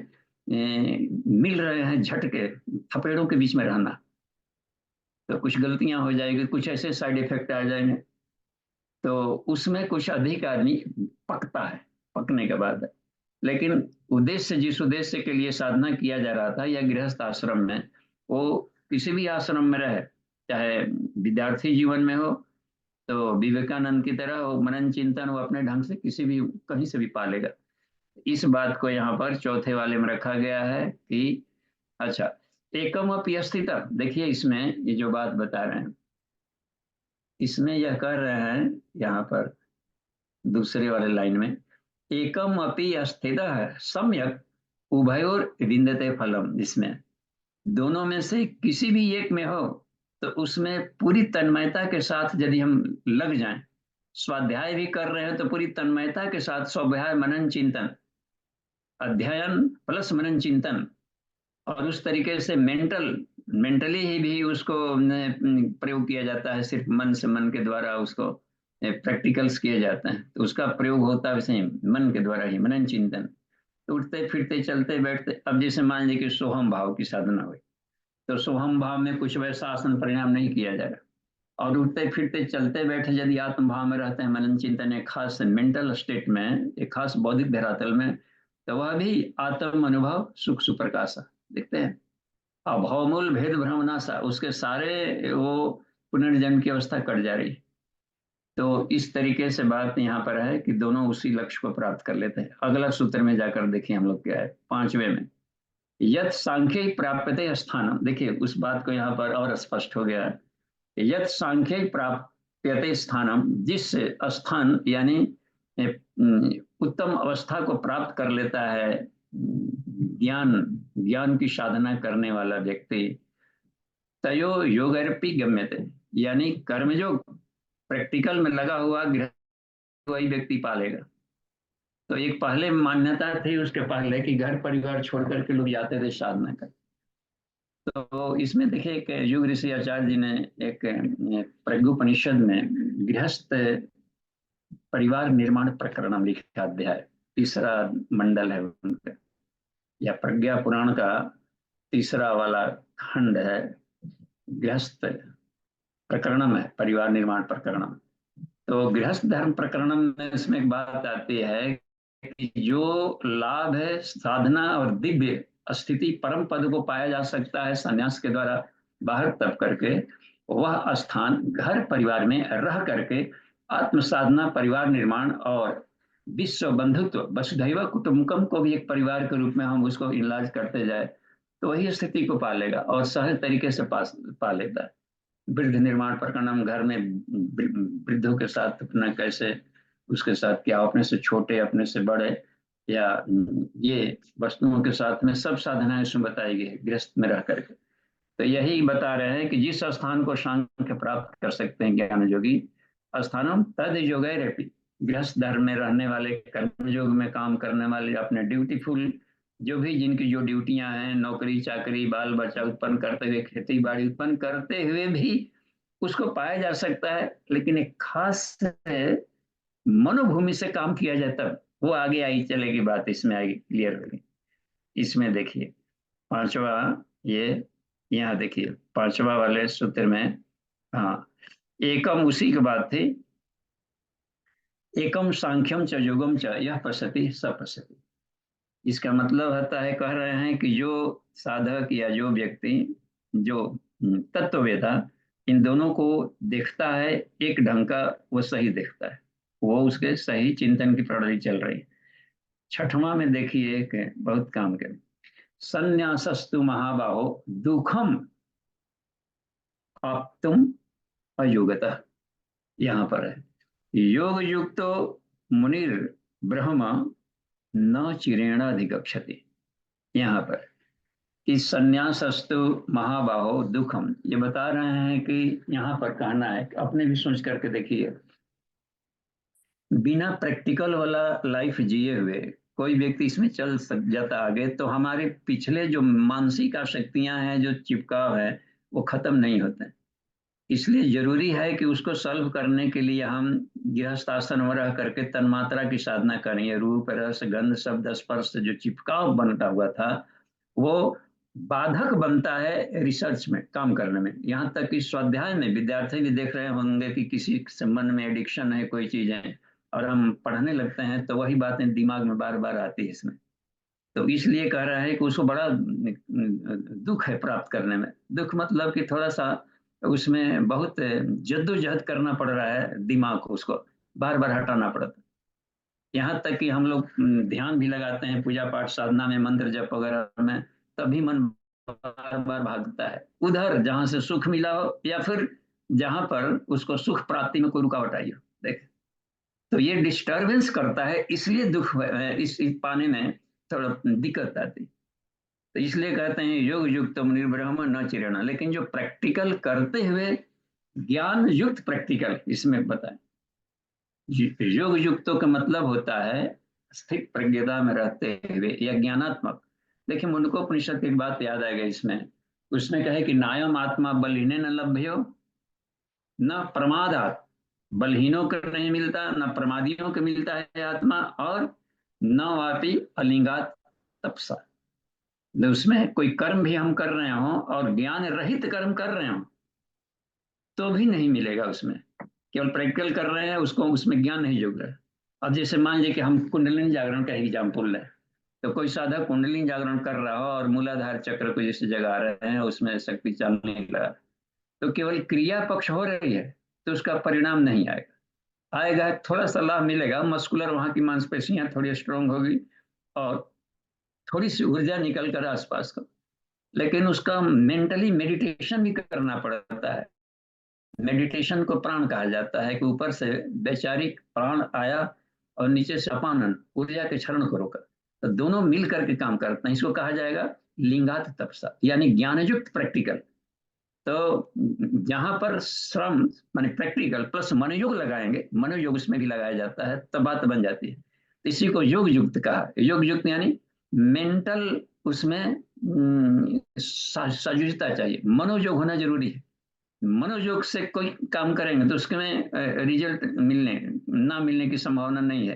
मिल रहे हैं झटके, थपेड़ों के बीच में रहना। तो कुछ गलतियां हो जाएगी, कुछ ऐसे साइड इफेक्ट आ जाएंगे। तो उसमें कुछ अधिक आदमी पकता है, पकने के बाद। लेकिन उद्देश्य, जिस उद्देश्य के लिए साधना किया जा रहा था या गृहस्थ आश्रम में, वो किसी भी आश्रम में रहे, चाहे विद्यार्थी जीवन में हो तो विवेकानंद की तरह वो मनन चिंतन वो अपने ढंग से किसी भी कहीं से भी पालेगा। इस बात को यहाँ पर चौथे वाले में रखा गया है कि अच्छा, एकम अपि अस्थित। देखिए इसमें ये जो बात बता रहे हैं, इसमें यह कर रहे हैं यहाँ पर दूसरे वाले लाइन में, एकम अपि अस्थित सम्यक उभयोर विन्दते फलम। इसमें दोनों में से किसी भी एक में हो तो उसमें पूरी तन्मयता के साथ यदि हम लग जाएं, स्वाध्याय भी कर रहे हैं तो पूरी तन्मयता के साथ स्वाध्याय मनन चिंतन, अध्ययन प्लस मनन चिंतन, और उस तरीके से मेंटली ही भी उसको प्रयोग किया जाता है। सिर्फ मन से, मन के द्वारा उसको प्रैक्टिकल्स किए जाते हैं, तो उसका प्रयोग होता है वैसे मन के द्वारा ही मनन चिंतन। तो उठते फिरते चलते बैठते, अब जैसे मान लीजिए कि सोहम भाव की साधना हुई, तो सोहम भाव में कुछ वैसा आसन परिणाम नहीं किया जा रहा, और उठते फिरते चलते बैठे यदि आत्म भाव में रहते हैं, मनन चिंतन एक खास मेंटल स्टेट में, एक खास बौद्धिक धरातल में, तो वह भी आत्म अनुभव सुख सुप्रकाश देखते हैं। अभवमूल भेद भ्रमनाशा, उसके सारे वो पुनर्जन्म की अवस्था कट जा रही। तो इस तरीके से बात यहाँ पर है कि दोनों उसी लक्ष्य को प्राप्त कर लेते हैं। अगला सूत्र में जाकर देखिए हम लोग क्या है, पांचवें में, यथ सांख्य प्राप्यते स्थानम। देखिए उस बात को यहाँ पर और स्पष्ट हो गया है। यथ सांख्य प्राप्यते स्थानम, जिस स्थान यानी उत्तम अवस्था को प्राप्त कर लेता है ज्ञान ज्ञान की साधना करने वाला व्यक्ति, तयो योगरपि गम्यते, यानी कर्मयोग प्रैक्टिकल में लगा हुआ गृह वही व्यक्ति पालेगा। तो एक पहले मान्यता थी उसके पहले कि घर परिवार छोड़ करके लोग जाते थे साधना कर। तो इसमें देखिए एक युग ऋषि आचार्य जी ने एक प्रज्ञोपनिषद में गृहस्थ परिवार निर्माण प्रकरण लिखा अध्याय, तीसरा मंडल है उनका, या प्रज्ञा पुराण का तीसरा वाला खंड है, गृहस्थ प्रकरणम है, परिवार निर्माण प्रकरणम। तो गृहस्थ धर्म प्रकरणम में इसमें एक बात आती है कि जो लाभ है साधना और दिव्य स्थिति परम पद को पाया जा सकता है संन्यास के द्वारा बाहर तप करके, वह स्थान घर परिवार में रह करके आत्म साधना, परिवार निर्माण और विश्व बंधुत्व, वसुधैव कुटुंबकम को भी एक परिवार के रूप में हम उसको इलाज करते जाए तो वही स्थिति को पालेगा और सहज तरीके से पा लेता है। वृद्ध निर्माण प्रकरण, घर में वृद्धों के साथ अपना कैसे, उसके साथ क्या, अपने से छोटे अपने से बड़े, या ये वस्तुओं के साथ में सब साधनाएं उसमें बताई गई गृहस्थ में रह करके। तो यही बता रहे हैं कि जिस स्थान को सांख्य प्राप्त कर सकते हैं ज्ञान योगी, स्थानम तद योगैरपि, गृहस्थ धर्म में रहने वाले, कर्म योग में काम करने वाले, अपने ड्यूटीफुल जो भी जिनकी जो ड्यूटियां हैं, नौकरी चाकरी, बाल बच्चा उत्पन्न करते हुए, खेती बाड़ी उत्पन्न करते हुए भी उसको पाया जा सकता है। लेकिन एक खास मनोभूमि से काम किया जाए तब वो आगे आई चलेगी, बात इसमें आएगी, क्लियर होगी। इसमें देखिए पांचवा, ये यहाँ देखिए पांचवा वाले सूत्र में, हाँ, एकम उसी की बात थी, एकम सांख्यम च योगम च यह पश्यति स पश्यति। इसका मतलब होता है, कह रहे हैं कि जो साधक या जो व्यक्ति जो तत्ववेता इन दोनों को देखता है एक ढंग का, वो सही देखता है, वो उसके सही चिंतन की प्रणाली चल रही है। छठवां में देखिए एक बहुत काम के, संन्यासस्तु महाबाहो दुखम आप्तुम अयोगतः। यहाँ पर है, योग युक्तो मुनिर ब्रह्म न चिरेणाधिगच्छति। यहाँ पर कि संन्यासस्तु महाबाहो दुखम, ये बता रहे हैं कि यहाँ पर कहना है, अपने भी सोच करके देखिए, बिना प्रैक्टिकल वाला लाइफ जिए हुए कोई व्यक्ति इसमें चल सक जाता आगे, तो हमारे पिछले जो मानसिक आसक्तियां हैं, जो चिपकाव है, वो खत्म नहीं होते। इसलिए जरूरी है कि उसको सॉल्व करने के लिए हम गृहस्थ आश्रम में रह करके तन्मात्रा की साधना करें। रूप रस गंध शब्द स्पर्श से जो चिपकाव बनता हुआ था, वो बाधक बनता है रिसर्च में, काम करने में। यहाँ तक कि स्वाध्याय में विद्यार्थी भी देख रहे होंगे कि किसी से मन में एडिक्शन है कोई चीजें, और हम पढ़ने लगते हैं तो वही बातें दिमाग में बार बार आती है इसमें। तो इसलिए कह रहा है कि उसको बड़ा दुख है प्राप्त करने में। दुख मतलब कि थोड़ा सा उसमें बहुत जद्दोजहद करना पड़ रहा है, दिमाग को उसको बार बार हटाना पड़ता है। यहाँ तक कि हम लोग ध्यान भी लगाते हैं पूजा पाठ साधना में, मंत्र जप वगैरह में, तभी मन बार बार भागता है उधर जहां से सुख मिला हो, या फिर जहां पर उसको सुख प्राप्ति में कोई रुकावट आई हो। देख, तो ये डिस्टरबेंस करता है, इसलिए दुख इस पाने में थोड़ा दिक्कत आती। तो इसलिए कहते हैं योग युक्त निर्ब्रह्म न चिरण। लेकिन जो प्रैक्टिकल करते हुए ज्ञान युक्त प्रैक्टिकल, इसमें बताएं, योग युक्तों का मतलब होता है स्थित प्रज्ञता में रहते हुए या ज्ञानात्मक। देखिए, मुंडको उपनिषद की एक बात याद आएगा इसमें। उसने कहे कि नायम आत्मा बलहीने न लभ्यो न प्रमादात, बलहीनों को नहीं मिलता, न प्रमादियों को मिलता है आत्मा, और न वापी अलिंगात तपसा। तो उसमें कोई कर्म भी हम कर रहे हो और ज्ञान रहित कर्म कर रहे हो तो भी नहीं मिलेगा उसमें। केवल प्रैक्टिकल कर रहे हैं, उसको उसमें ज्ञान नहीं जुड़ रहा है। अब जैसे मान लीजिए कि हम कुंडलिनी जागरण का एग्जाम्पल लें, तो कोई साधक कुंडलिनी जागरण कर रहा हो और मूलाधार चक्र को जैसे जगा रहे हैं, उसमें शक्ति चलने लगा, तो केवल क्रिया पक्ष हो रही है, तो उसका परिणाम नहीं आएगा। आएगा थोड़ा सा लाभ मिलेगा, मस्कुलर वहां की मांसपेशियां थोड़ी स्ट्रोंग होगी और थोड़ी सी ऊर्जा निकल कर आसपास का। लेकिन उसका मेंटली मेडिटेशन भी करना पड़ता है। मेडिटेशन को प्राण कहा जाता है कि ऊपर से वैचारिक प्राण आया और नीचे से अपानन ऊर्जा के क्षरण को रोका, तो दोनों मिल करके काम करते हैं। इसको कहा जाएगा लिंगात तपसा, यानी ज्ञानयुक्त प्रैक्टिकल। तो जहां पर श्रम माने प्रैक्टिकल प्लस मनोयोग लगाएंगे, मनोयोग उसमें भी लगाया जाता है, तब बात बन जाती है। तो इसी को योग युक्त कहा। योग युक्त यानी मेंटल उसमें सजुजता चाहिए, मनोयोग होना जरूरी है। मनोयोग से कोई काम करेंगे तो उसमें रिजल्ट मिलने ना मिलने की संभावना नहीं है।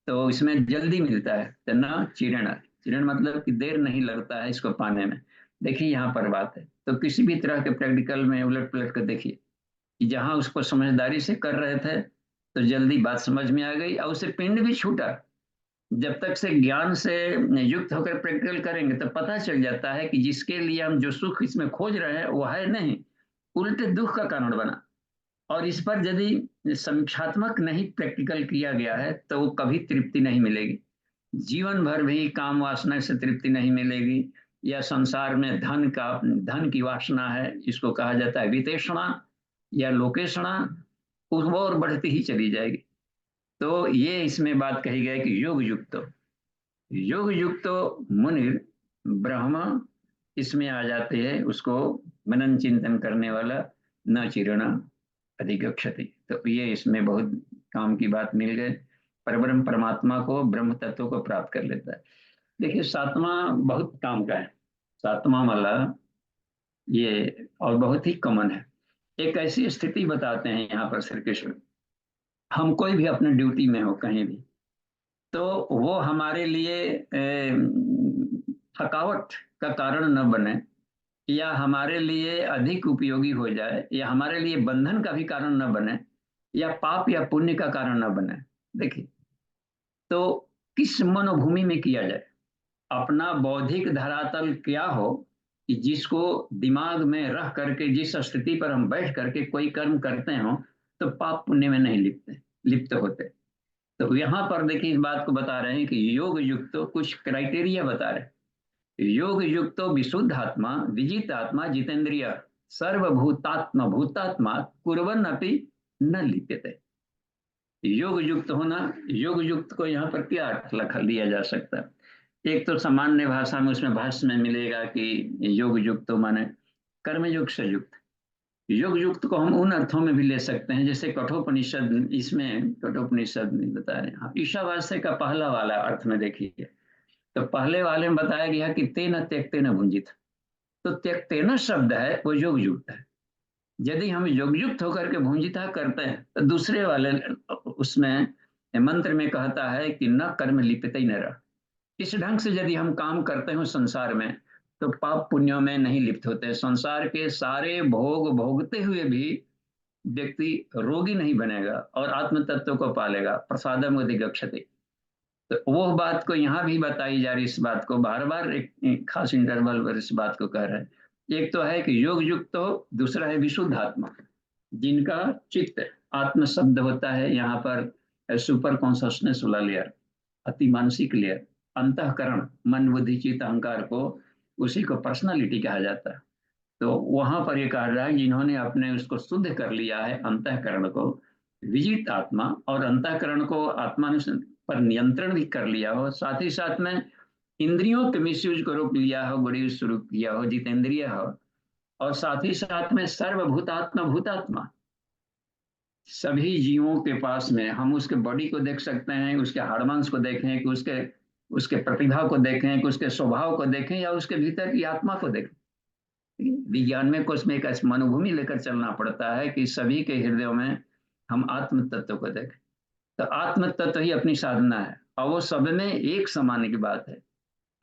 तो इसमें जल्दी मिलता है, तो ना चिरण। चिरण मतलब कि देर नहीं लगता है इसको पाने में। देखिए यहाँ पर बात है, तो किसी भी तरह के प्रैक्टिकल में उलट पलट कर देखिए कि जहां उसको समझदारी से कर रहे थे तो जल्दी बात समझ में आ गई और उसे पिंड भी छूटा। जब तक से ज्ञान से युक्त होकर प्रैक्टिकल करेंगे तो पता चल जाता है कि जिसके लिए हम जो सुख इसमें खोज रहे हैं वो है नहीं, उल्टे दुख का कारण बना। और इस पर यदि समीक्षात्मक नहीं प्रैक्टिकल किया गया है तो वो कभी तृप्ति नहीं मिलेगी। जीवन भर भी काम वासना से तृप्ति नहीं मिलेगी, या संसार में धन की वासना है, इसको कहा जाता है वितेषणा या लोकेशणा, उस वो और बढ़ती ही चली जाएगी। तो ये इसमें बात कही गई कि योग युक्तो मुनि ब्रह्म इसमें आ जाते हैं, उसको मनन चिंतन करने वाला न चिरण अधिगच्छति। तो ये इसमें बहुत काम की बात मिल गई। परब्रह्म परमात्मा को, ब्रह्म तत्व को प्राप्त कर लेता है। देखिए, सातवां बहुत काम का है, सातवां वाला ये और बहुत ही कॉमन है। एक ऐसी स्थिति बताते हैं यहाँ पर श्री कृष्ण, हम कोई भी अपने ड्यूटी में हो कहीं भी, तो वो हमारे लिए थकावट का कारण न बने, या हमारे लिए अधिक उपयोगी हो जाए, या हमारे लिए बंधन का भी कारण न बने, या पाप या पुण्य का कारण न बने। देखिए, तो किस मनोभूमि में किया जाए, अपना बौद्धिक धरातल क्या हो कि जिसको दिमाग में रख करके जिस स्थिति पर हम बैठ करके कोई कर्म करते हो तो पाप पुण्य में नहीं लिप्त होते। तो यहाँ पर देखिए इस बात को बता रहे हैं कि योग युक्त तो कुछ क्राइटेरिया बता रहे हैं। योग युक्त तो विशुद्ध आत्मा, विजित आत्मा, जितेंद्रिय, सर्वभूतात्मा भूतात्मा, कुर्वन् अपि न लिप्यते। योग युक्त होना, योग युक्त को यहाँ पर क्या अर्थ लिया जा सकता है? एक तो सामान्य भाषा में उसमें भाष्य में मिलेगा कि योग युक्त तो माने कर्म युग से युक्त। योग युक्त को हम उन अर्थों में भी ले सकते हैं जैसे कठोपनिषद, इसमें कठोपनिषद में बता रहे हैं। हाँ, ईशावास्य का पहला वाला अर्थ में देखिए, तो पहले वाले में बताया गया कि तेन त्यक्ते न भुंजित। तो त्यक्तेन शब्द है वो योग युक्त है। यदि हम योग युक्त होकर के भुंजिता करते हैं तो दूसरे वाले उसमें मंत्र में कहता है कि न कर्म लिप्यते न रह। इस ढंग से यदि हम काम करते हो संसार में तो पाप पुण्यों में नहीं लिप्त होते। संसार के सारे भोग भोगते हुए भी व्यक्ति रोगी नहीं बनेगा और आत्म तत्व को पालेगा। प्रसादम अधिगच्छति। तो वो बात को यहाँ भी बताई जा रही, इस बात को बार बार एक खास इंटरवल पर इस बात को कह रहे हैं। एक तो है कि योग युक्त हो, दूसरा है विशुद्ध आत्मा, जिनका चित्त आत्म शब्द होता है यहाँ पर सुपर कॉन्शसनेस वाला लेयर, अति मानसिक लेयर, अंतःकरण, मन बुद्धि चित्त अहंकार को, उसी को पर्सनालिटी कहा जाता है। तो वहां पर ये कहा रहा है जिन्होंने अपने उसको शुद्ध कर लिया है अंतःकरण को, विजित आत्मा, और अंतःकरण को आत्मा ने पर नियंत्रण भी कर लिया हो, साथ ही साथ में इंद्रियों के मिसयूज को रोक लिया हो, बड़ी शुरू किया हो, जितेंद्रिय हो, और साथ ही साथ में सर्वभूतात्मा भूतात्मा, सभी जीवों के पास में हम उसके बॉडी को देख सकते हैं, उसके हार्मोन्स को देखें, कि उसके उसके प्रतिभा को देखें, कि उसके स्वभाव को देखें, या उसके भीतर की आत्मा को देखें। विज्ञान में कुछ में एक मनोभूमि लेकर चलना पड़ता है कि सभी के हृदयों में हम आत्म तत्व को देखें। तो आत्म तत्व ही अपनी साधना है और वो सब में एक समान की बात है।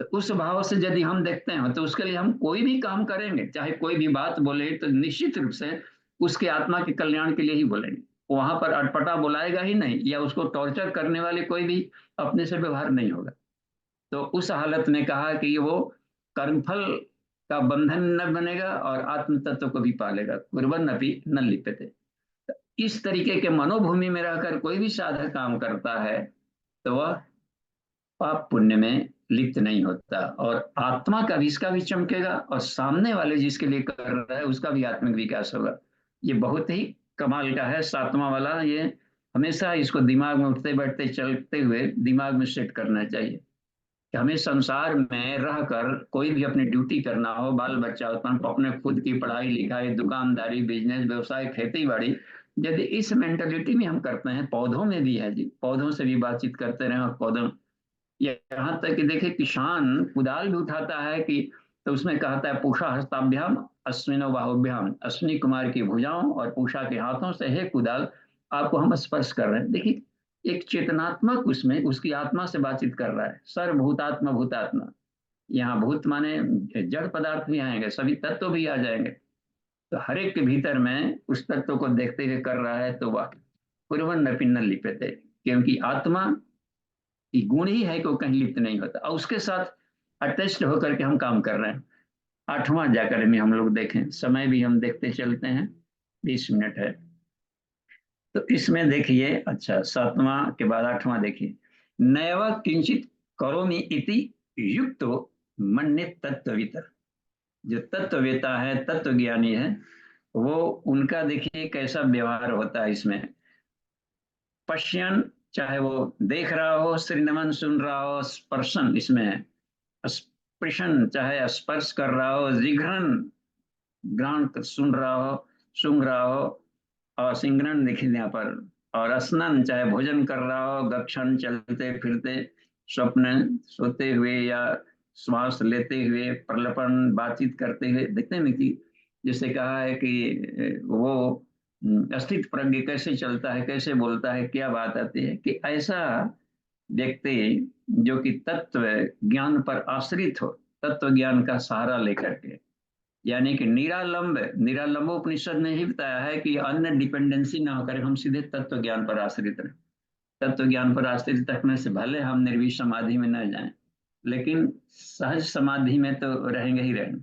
तो उस भाव से यदि हम देखते हैं तो उसके लिए हम कोई भी काम करेंगे, चाहे कोई भी बात बोले, तो निश्चित रूप से उसके आत्मा के कल्याण के लिए ही बोलेंगे। वहां पर अटपटा बुलाएगा ही नहीं, या उसको टॉर्चर करने वाले कोई भी अपने से व्यवहार नहीं होगा। तो उस हालत में कहा कि वो कर्मफल का बंधन न बनेगा और आत्म तत्व को भी पालेगा। कुर्बन अपि न लिप्यते। इस तरीके के मनोभूमि में रहकर कोई भी साधक काम करता है तो वह पाप पुण्य में लिप्त नहीं होता, और आत्मा का भी, इसका भी चमकेगा, और सामने वाले जिसके लिए कर रहा है उसका भी आत्मिक विकास होगा। ये बहुत ही कमाल का है सातवां वाला। ये हमेशा इसको दिमाग में उठते बैठते चलते हुए दिमाग में सेट करना चाहिए कि हमें संसार में रहकर कोई भी अपनी ड्यूटी करना हो, बाल बच्चा उत्पन्न, अपने खुद की पढ़ाई लिखाई, दुकानदारी, बिजनेस, व्यवसाय, खेती बाड़ी, यदि इस मेंटेलिटी में हम करते हैं, पौधों में भी है जी, पौधों से भी बातचीत करते रहे, और पौधों, यहाँ तक कि देखिए किसान कुदाल भी उठाता है कि, तो उसमें कहता है पूषा हस्ताभ्याम अश्विनो बाहुभ्याम, अश्विनी कुमार की भुजाओं और पूषा के हाथों से है कुदाल, आपको हम स्पर्श कर रहे हैं। देखिए एक चेतनात्मक उसमें उसकी आत्मा से बातचीत कर रहा है। सर्वभूतात्मा भूतात्मा, यहाँ भूत माने जड़ पदार्थ भी आएंगे, सभी तत्व भी आ जाएंगे। तो हर एक के भीतर में उस तत्व को देखते हुए कर रहा है, तो वह पूर्वन नपिन्न लिप्यते, क्योंकि आत्मा की गुण ही है कि वो कहीं लिप्त नहीं होता, और उसके साथ अटैच्ड होकर के हम काम कर रहे हैं। आठवां जाकर में हम लोग देखें, समय भी हम देखते चलते हैं, 20 मिनट है। तो इसमें देखिए, अच्छा सातवां के बाद आठवां देखिए, नैव किंचित करोमि इति युक्तो मन्ये तत्ववित। जो तत्ववेता है, तत्व ज्ञानी है, वो उनका देखिए कैसा व्यवहार होता है इसमें। पश्यन, चाहे वो देख रहा हो, श्रीनमन सुन रहा हो, स्पर्शन इसमें है, स्पृशन चाहे स्पर्श कर रहा हो, जिघ्रन ग्रहण सुन रहा हो, सूंघ रहा हो, और सिंगरन देखिए यहाँ पर, और स्नान चाहे भोजन कर रहा हो, गक्षण चलते फिरते, स्वप्न सोते हुए, या श्वास लेते हुए, प्रलपन बातचीत करते हुए, देखते हैं कि जैसे कहा है कि वो अस्तित्व प्रज्ञ कैसे चलता है, कैसे बोलता है, क्या बात आती है, कि ऐसा व्यक्ति जो कि तत्व ज्ञान पर आश्रित हो, तत्व ज्ञान का सहारा लेकर के, यानी कि निरालंब, निरालंबोपनिषद ने ही बताया है कि अन्य डिपेंडेंसी ना होकर हम सीधे तत्व ज्ञान पर आश्रित रहे। तत्व ज्ञान पर आश्रित रखने से भले हम निर्विष समाधि में न जाएं, लेकिन सहज समाधि में तो रहेंगे ही रहेंगे।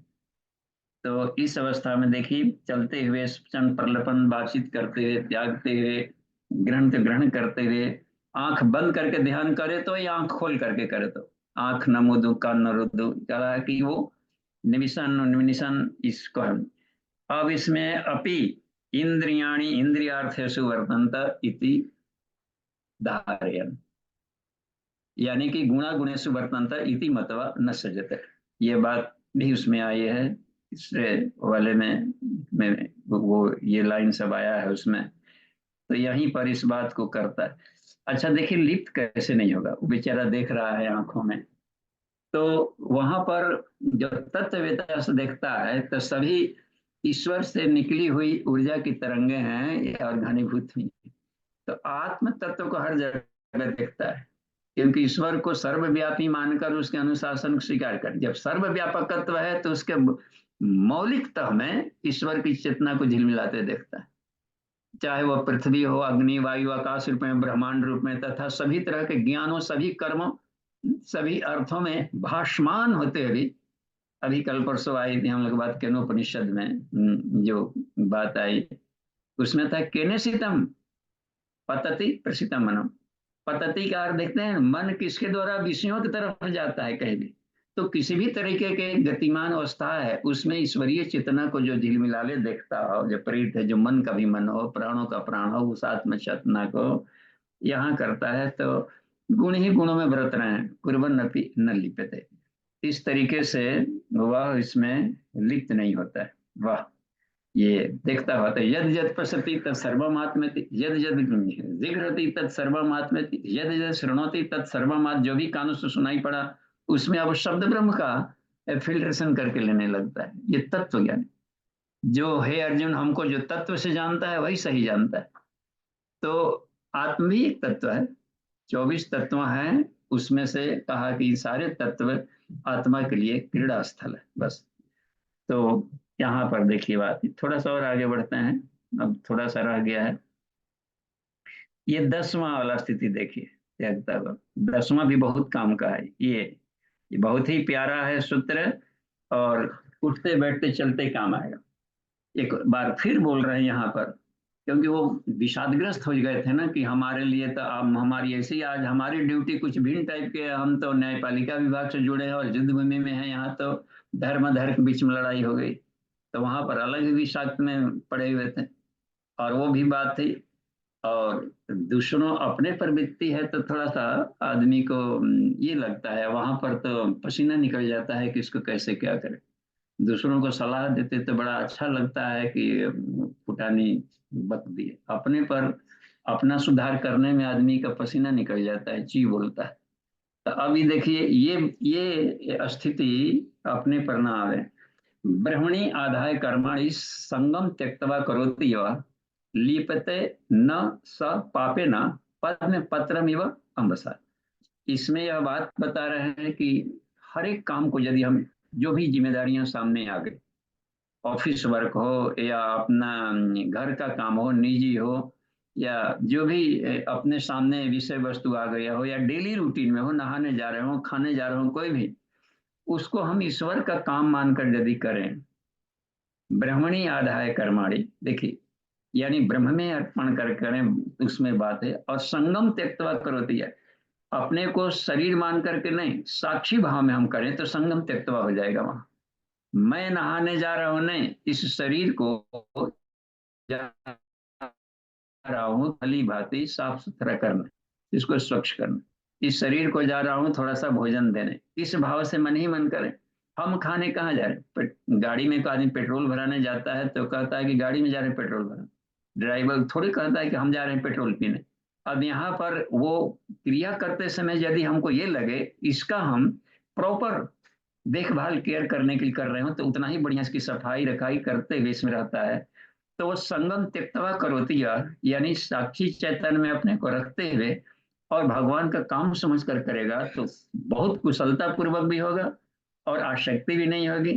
तो इस अवस्था में देखिए चलते हुए चंद प्रलपन, बातचीत करते हुए, त्यागते हुए, ग्रहण के ग्रहण करते हुए, आंख बंद करके ध्यान करे तो, या आंख खोल करके करे तो, आंख न मुदु कान न रुदु, कहा कि वो निमिषन निमिषन इसको हम। अब इसमें अपि इंद्रियाणि इंद्रियार्थेषु वर्तन्त इति धारयन्। यानी कि गुणा गुणेषु वर्तन्ते इति मत्वा न सज्जते, ये बात भी उसमें आई है। इससे वाले में वो ये लाइन सब आया है उसमें, तो यहीं पर इस बात को करता है। अच्छा देखिए, लिप्त कैसे नहीं होगा, वो बेचारा देख रहा है आंखों में। तो वहां पर जब तत्ववेता से देखता है तो सभी ईश्वर से निकली हुई ऊर्जा की तरंगे हैं और घनीभूत हुई। तो आत्म तत्व को हर जगह देखता है, क्योंकि ईश्वर को सर्वव्यापी मानकर उसके अनुशासन को स्वीकार कर। जब सर्वव्यापकत्व है तो उसके मौलिकतः में ईश्वर की चेतना को झिलमिलाते देखता है, चाहे वह पृथ्वी हो, अग्नि, वायु, आकाश रूप में, ब्रह्मांड रूप में, तथा सभी तरह के ज्ञानों, सभी कर्मों, सभी अर्थों में भाषमान होते हुए। अभी कल परसों आई थी हम लोग बात केनोपनिषद में, जो बात आई उसमें था केनेसितम पतति प्रसितम मनम। पतति का अर्थ देखते हैं, मन किसके द्वारा विषयों की तरफ जाता है कहीं भी, तो किसी भी तरीके के गतिमान अवस्था है उसमें ईश्वरीय चेतना को जो झिलमिलाले देखता हो, जो प्रेरित है, जो मन का भी मन हो, प्राणों का प्राण हो, उस आत्म चेतना को यहाँ करता है। तो गुण ही गुणों में बरत रहे हैं, कुर्बन अपि न लिप्यते, इस तरीके से वह इसमें लिप्त नहीं होता है। वाह, ये देखता हुआ, तो यद यद पश्यति तत् सर्वमात्मेति, यद यद जिघ्रति तत् सर्वमात्मेति, यद यद शृणोति तत् सर्वमात्, जो भी कानों से सुनाई पड़ा उसमें अब शब्द ब्रह्म का फिल्ट्रेशन करके लेने लगता है। ये तत्व ज्ञान, जो है अर्जुन, हमको जो तत्व से जानता है वही सही जानता है। तो आत्म भी एक तत्व है, 24 तत्व हैं, उसमें से कहा कि सारे तत्व आत्मा के लिए क्रीड़ा स्थल है बस। तो यहाँ पर देखिए बात, थोड़ा सा और आगे बढ़ते हैं, अब थोड़ा सा रह गया है। ये 10वां वाला स्थिति देखिए, त्यागता हुआ 10वां भी बहुत काम का है। ये बहुत ही प्यारा है सूत्र, और उठते बैठते चलते काम आएगा। एक बार फिर बोल रहे हैं यहाँ पर, क्योंकि वो विषादग्रस्त हो गए थे ना कि हमारे लिए तो अब हमारी ऐसी, आज हमारी ड्यूटी कुछ भिन्न टाइप के, हम तो न्यायपालिका विभाग से जुड़े हैं और युद्ध भूमि में हैं, यहाँ तो धर्म धर्म के बीच में लड़ाई हो गई, तो वहां पर अलग ही विषाक्त में पड़े हुए थे। और वो भी बात थी, और दूसरों अपने पर बीतती है तो थोड़ा सा आदमी को ये लगता है, वहां पर तो पसीना निकल जाता है कि इसको कैसे क्या करे। दूसरों को सलाह देते तो बड़ा अच्छा लगता है कि फुटानी बक दिए, अपने पर अपना सुधार करने में आदमी का पसीना निकल जाता है, ची बोलता है। तो अभी देखिए, ये स्थिति अपने पर ना आवे। ब्रह्मणि आधाय कर्माणि संगम त्यक्त्वा करोति यः लिप्यते न स पापेन पद्म पत्रमिव अम्बसा। इसमें यह बात बता रहे हैं कि हर एक काम को यदि हम, जो भी जिम्मेदारियां सामने आ गई, ऑफिस वर्क हो या अपना घर का काम हो, निजी हो, या जो भी अपने सामने विषय वस्तु आ गया हो, या डेली रूटीन में हो, नहाने जा रहे हो, खाने जा रहे हो, कोई भी, उसको हम ईश्वर का काम मानकर यदि करें, ब्रह्मणी आधाय कर्माणि, देखिए यानी ब्रह्म में अर्पण कर करें, उसमें बात है। और संगम त्यक्त्वा करोति है, अपने को शरीर मान करके नहीं, साक्षी भाव में हम करें तो संगम त्यक्त्वा हो जाएगा वहां। मैं नहाने जा रहा हूं, नहीं, इस शरीर को जा रहा हूँ भली भांति साफ सुथरा करना, इसको स्वच्छ करना, इस शरीर को जा रहा हूँ थोड़ा सा भोजन देने, इस भाव से मन ही मन करें। हम खाने कहाँ जा रहे हैं, गाड़ी में एक आदमी पेट्रोल भराने जाता है तो कहता है कि गाड़ी में जा रहे हैं पेट्रोल भराने, ड्राइवर थोड़ी कहता है कि हम जा रहे हैं पेट्रोल पीने। अब यहाँ पर वो क्रिया करते समय यदि हमको ये लगे इसका हम प्रॉपर देखभाल केयर करने के लिए कर रहे हो, तो उतना ही बढ़िया इसकी सफाई रखाई करते हुए इसमें रहता है। तो वो संगम त्यक्त्वा करोति यानी साक्षी चैतन्य में अपने को रखते हुए और भगवान का काम समझ कर करेगा तो बहुत कुशलता पूर्वक भी होगा और आसक्ति भी नहीं होगी।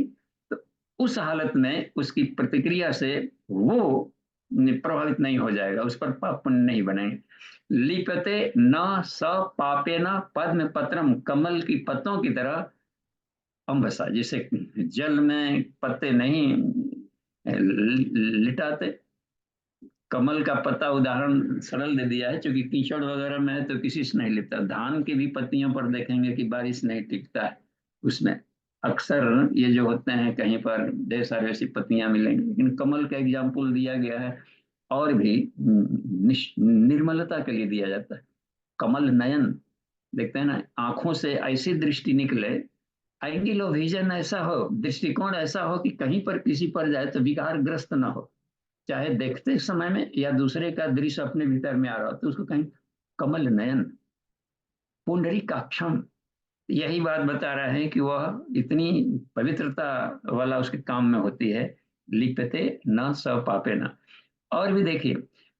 तो उस हालत में उसकी प्रतिक्रिया से वो प्रभावित नहीं हो जाएगा, उस पर पाप पुण्य नहीं बनेंगे। लिपते न स पापे न पद्म पत्रम, कमल की पत्तों की तरह अम्बसा, जिसे जल में पत्ते नहीं लिटाते, कमल का पत्ता उदाहरण सरल दे दिया है, क्योंकि कीचड़ वगैरह में है तो किसी से नहीं लिपटा। धान की भी पत्तियों पर देखेंगे कि बारिश नहीं टिकता है, उसमें अक्सर ये जो होते हैं कहीं पर ढेर सारी ऐसी पत्तियां मिलेंगी, लेकिन कमल का एग्जाम्पल दिया गया है और भी निर्मलता के लिए दिया जाता है। कमल नयन, देखते हैं ना, आंखों से ऐसी दृष्टि निकले, एंगल ऑफ विजन ऐसा हो, दृष्टिकोण ऐसा हो कि कहीं पर किसी पर जाए तो विकारग्रस्त ना हो, चाहे देखते समय में या दूसरे का दृश्य अपने भीतर में आ रहा हो तो उसको कहीं कमल नयन पुंडरीकाक्षम, यही बात बता रहा है कि वह इतनी पवित्रता वाला उसके काम में होती है। लिप्यते न स पापे न। और भी देखिए,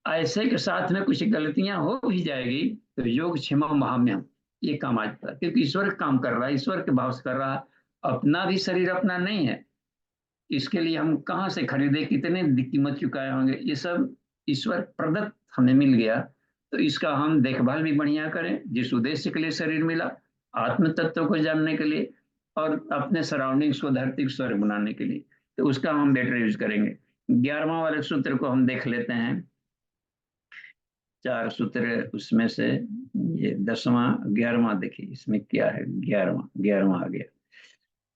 ऐसे के साथ में कुछ गलतियां हो भी जाएगी तो योग क्षमा महाम्यम, ये काम आज था, क्योंकि ईश्वर काम कर रहा है, ईश्वर के भाव से कर रहा है। अपना भी शरीर अपना नहीं है, इसके लिए हम कहाँ से खरीदे, कितने कीमत चुकाए होंगे, ये सब ईश्वर प्रदत्त हमें मिल गया। तो इसका हम देखभाल भी बढ़िया करें, जिस उद्देश्य के लिए शरीर मिला, आत्म तत्व को जानने के लिए और अपने सराउंडिंग्स को धरती को स्वर्ग बनाने के लिए, तो उसका हम बेटर यूज करेंगे। 11वां वाले सूत्र को हम देख लेते हैं। 4 सूत्र उसमें से ये 10वां 11वां देखिए इसमें क्या है। 11वां आ गया।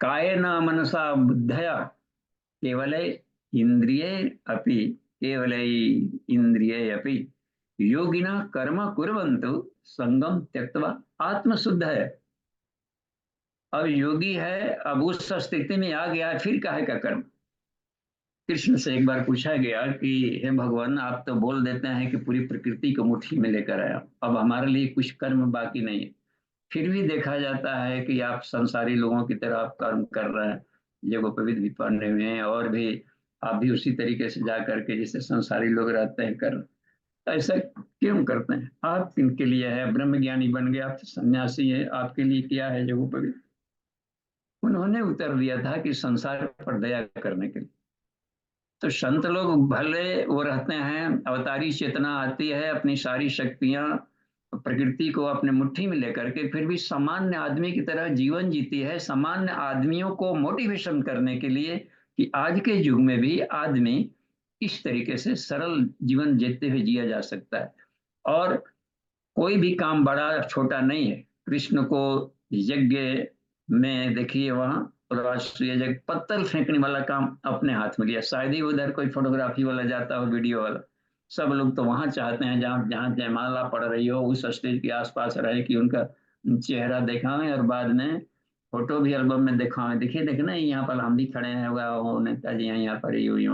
कायेन मनसा बुद्धया केवल इंद्रिय अपि केवल इंद्रिय अपि योगिना कर्म कुर्वन्तु संगम त्यक्त्वा आत्मशुद्ध है। अब योगी है, अब उस स्थिति में आ गया, फिर काहे का कर्म। कृष्ण से एक बार पूछा गया कि हे भगवान, आप तो बोल देते हैं कि पूरी प्रकृति को मुट्ठी में लेकर आया, अब हमारे लिए कुछ कर्म बाकी नहीं है, फिर भी देखा जाता है कि आप संसारी लोगों की तरह आप कर्म कर रहे हैं, योगोपवीत भी पढ़ने हुए हैं, और भी आप भी उसी तरीके से जा करके जैसे संसारी लोग रहते हैं कर, ऐसा क्यों करते हैं। आप किनके लिए है, ब्रह्म ज्ञानी बन गए, आप तो सन्यासी है, आपके लिए क्या है योगोपवीत। उन्होंने उत्तर दिया था कि संसार पर दया करने के लिए। तो संत लोग भले वो रहते हैं, अवतारी चेतना आती है, अपनी सारी शक्तियां प्रकृति को अपने मुट्ठी में लेकर के फिर भी सामान्य आदमी की तरह जीवन जीती है, सामान्य आदमियों को मोटिवेशन करने के लिए कि आज के युग में भी आदमी इस तरीके से सरल जीवन जीते हुए जिया जा सकता है। और कोई भी काम बड़ा छोटा नहीं है। कृष्ण को यज्ञ में देखिए, वहां राष्ट्रीय यज्ञ पत्थर फेंकने वाला काम अपने हाथ में लिया, शायद ही उधर कोई फोटोग्राफी वाला जाता हो, वीडियो वाला। सब लोग तो वहां चाहते हैं जहाँ जहाँ जयमाला पड़ रही हो उस स्टेज के आसपास रहे कि उनका चेहरा दिखावें, और बाद में फोटो भी एल्बम में दिखावें, देखिए देखना यहाँ पर हम भी खड़े हैं, वो नेताजी यहाँ पर ही हुई।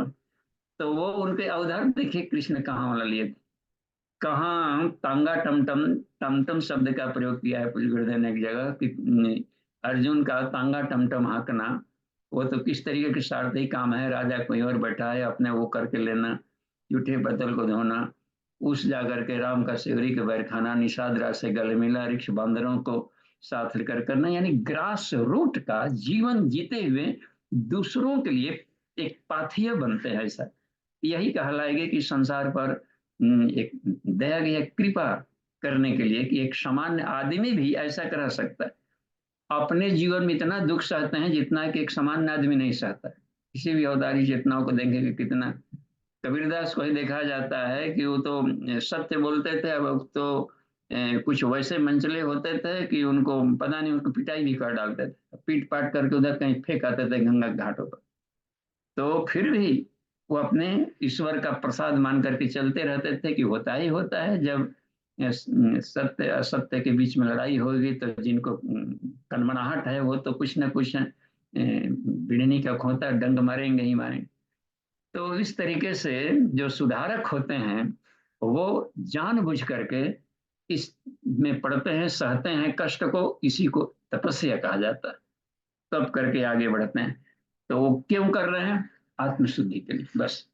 तो वो उनके उधर देखिए कृष्ण कहाँ वाला लिए, कहाँ तांगा टमटम, टमटम शब्द का प्रयोग किया है पुलिस ने एक जगह कि अर्जुन का तांगा टमटम हाँकना, वो तो किस तरीके के सारथी काम है, राजा कोई और बैठा है अपने वो करके लेना, जूठे बदल को धोना, उस जाकर के राम का सिवरी के बैर खाना, निषाद राज से गले मिला, रिक्ष बांदरों को साथ लेकर करना, यानी ग्रास रूट का जीवन जीते हुए दूसरों के लिए एक पाथेय बनते हैं। ऐसा यही कहलाएगा कि संसार पर एक दया की कृपा करने के लिए कि एक सामान्य आदमी भी ऐसा कर सकता है। अपने जीवन में इतना दुख सहते हैं जितना कि एक सामान्य आदमी नहीं सहता। किसी भी अवतारी चेतनाओं को देखेंगे कितना, कबीरदास को ही देखा जाता है कि वो तो सत्य बोलते थे, अब तो कुछ वैसे मंचले होते थे कि उनको पता नहीं, उनको पिटाई भी कर डालते थे, पीट पाट करके उधर कहीं फेंक आते थे गंगा घाटों पर। तो फिर भी वो अपने ईश्वर का प्रसाद मान करके चलते रहते थे कि होता ही होता है, जब सत्य असत्य के बीच में लड़ाई होगी तो जिनको कनमनाहट है वो तो कुछ ना कुछ बिड़नी का खोता डंग मारेंगे ही मारेंगे। तो इस तरीके से जो सुधारक होते हैं वो जानबूझ करके इस में पड़ते हैं, सहते हैं कष्ट को, इसी को तपस्या कहा जाता है, तब करके आगे बढ़ते हैं। तो वो क्यों कर रहे हैं, आत्मशुद्धि के लिए बस।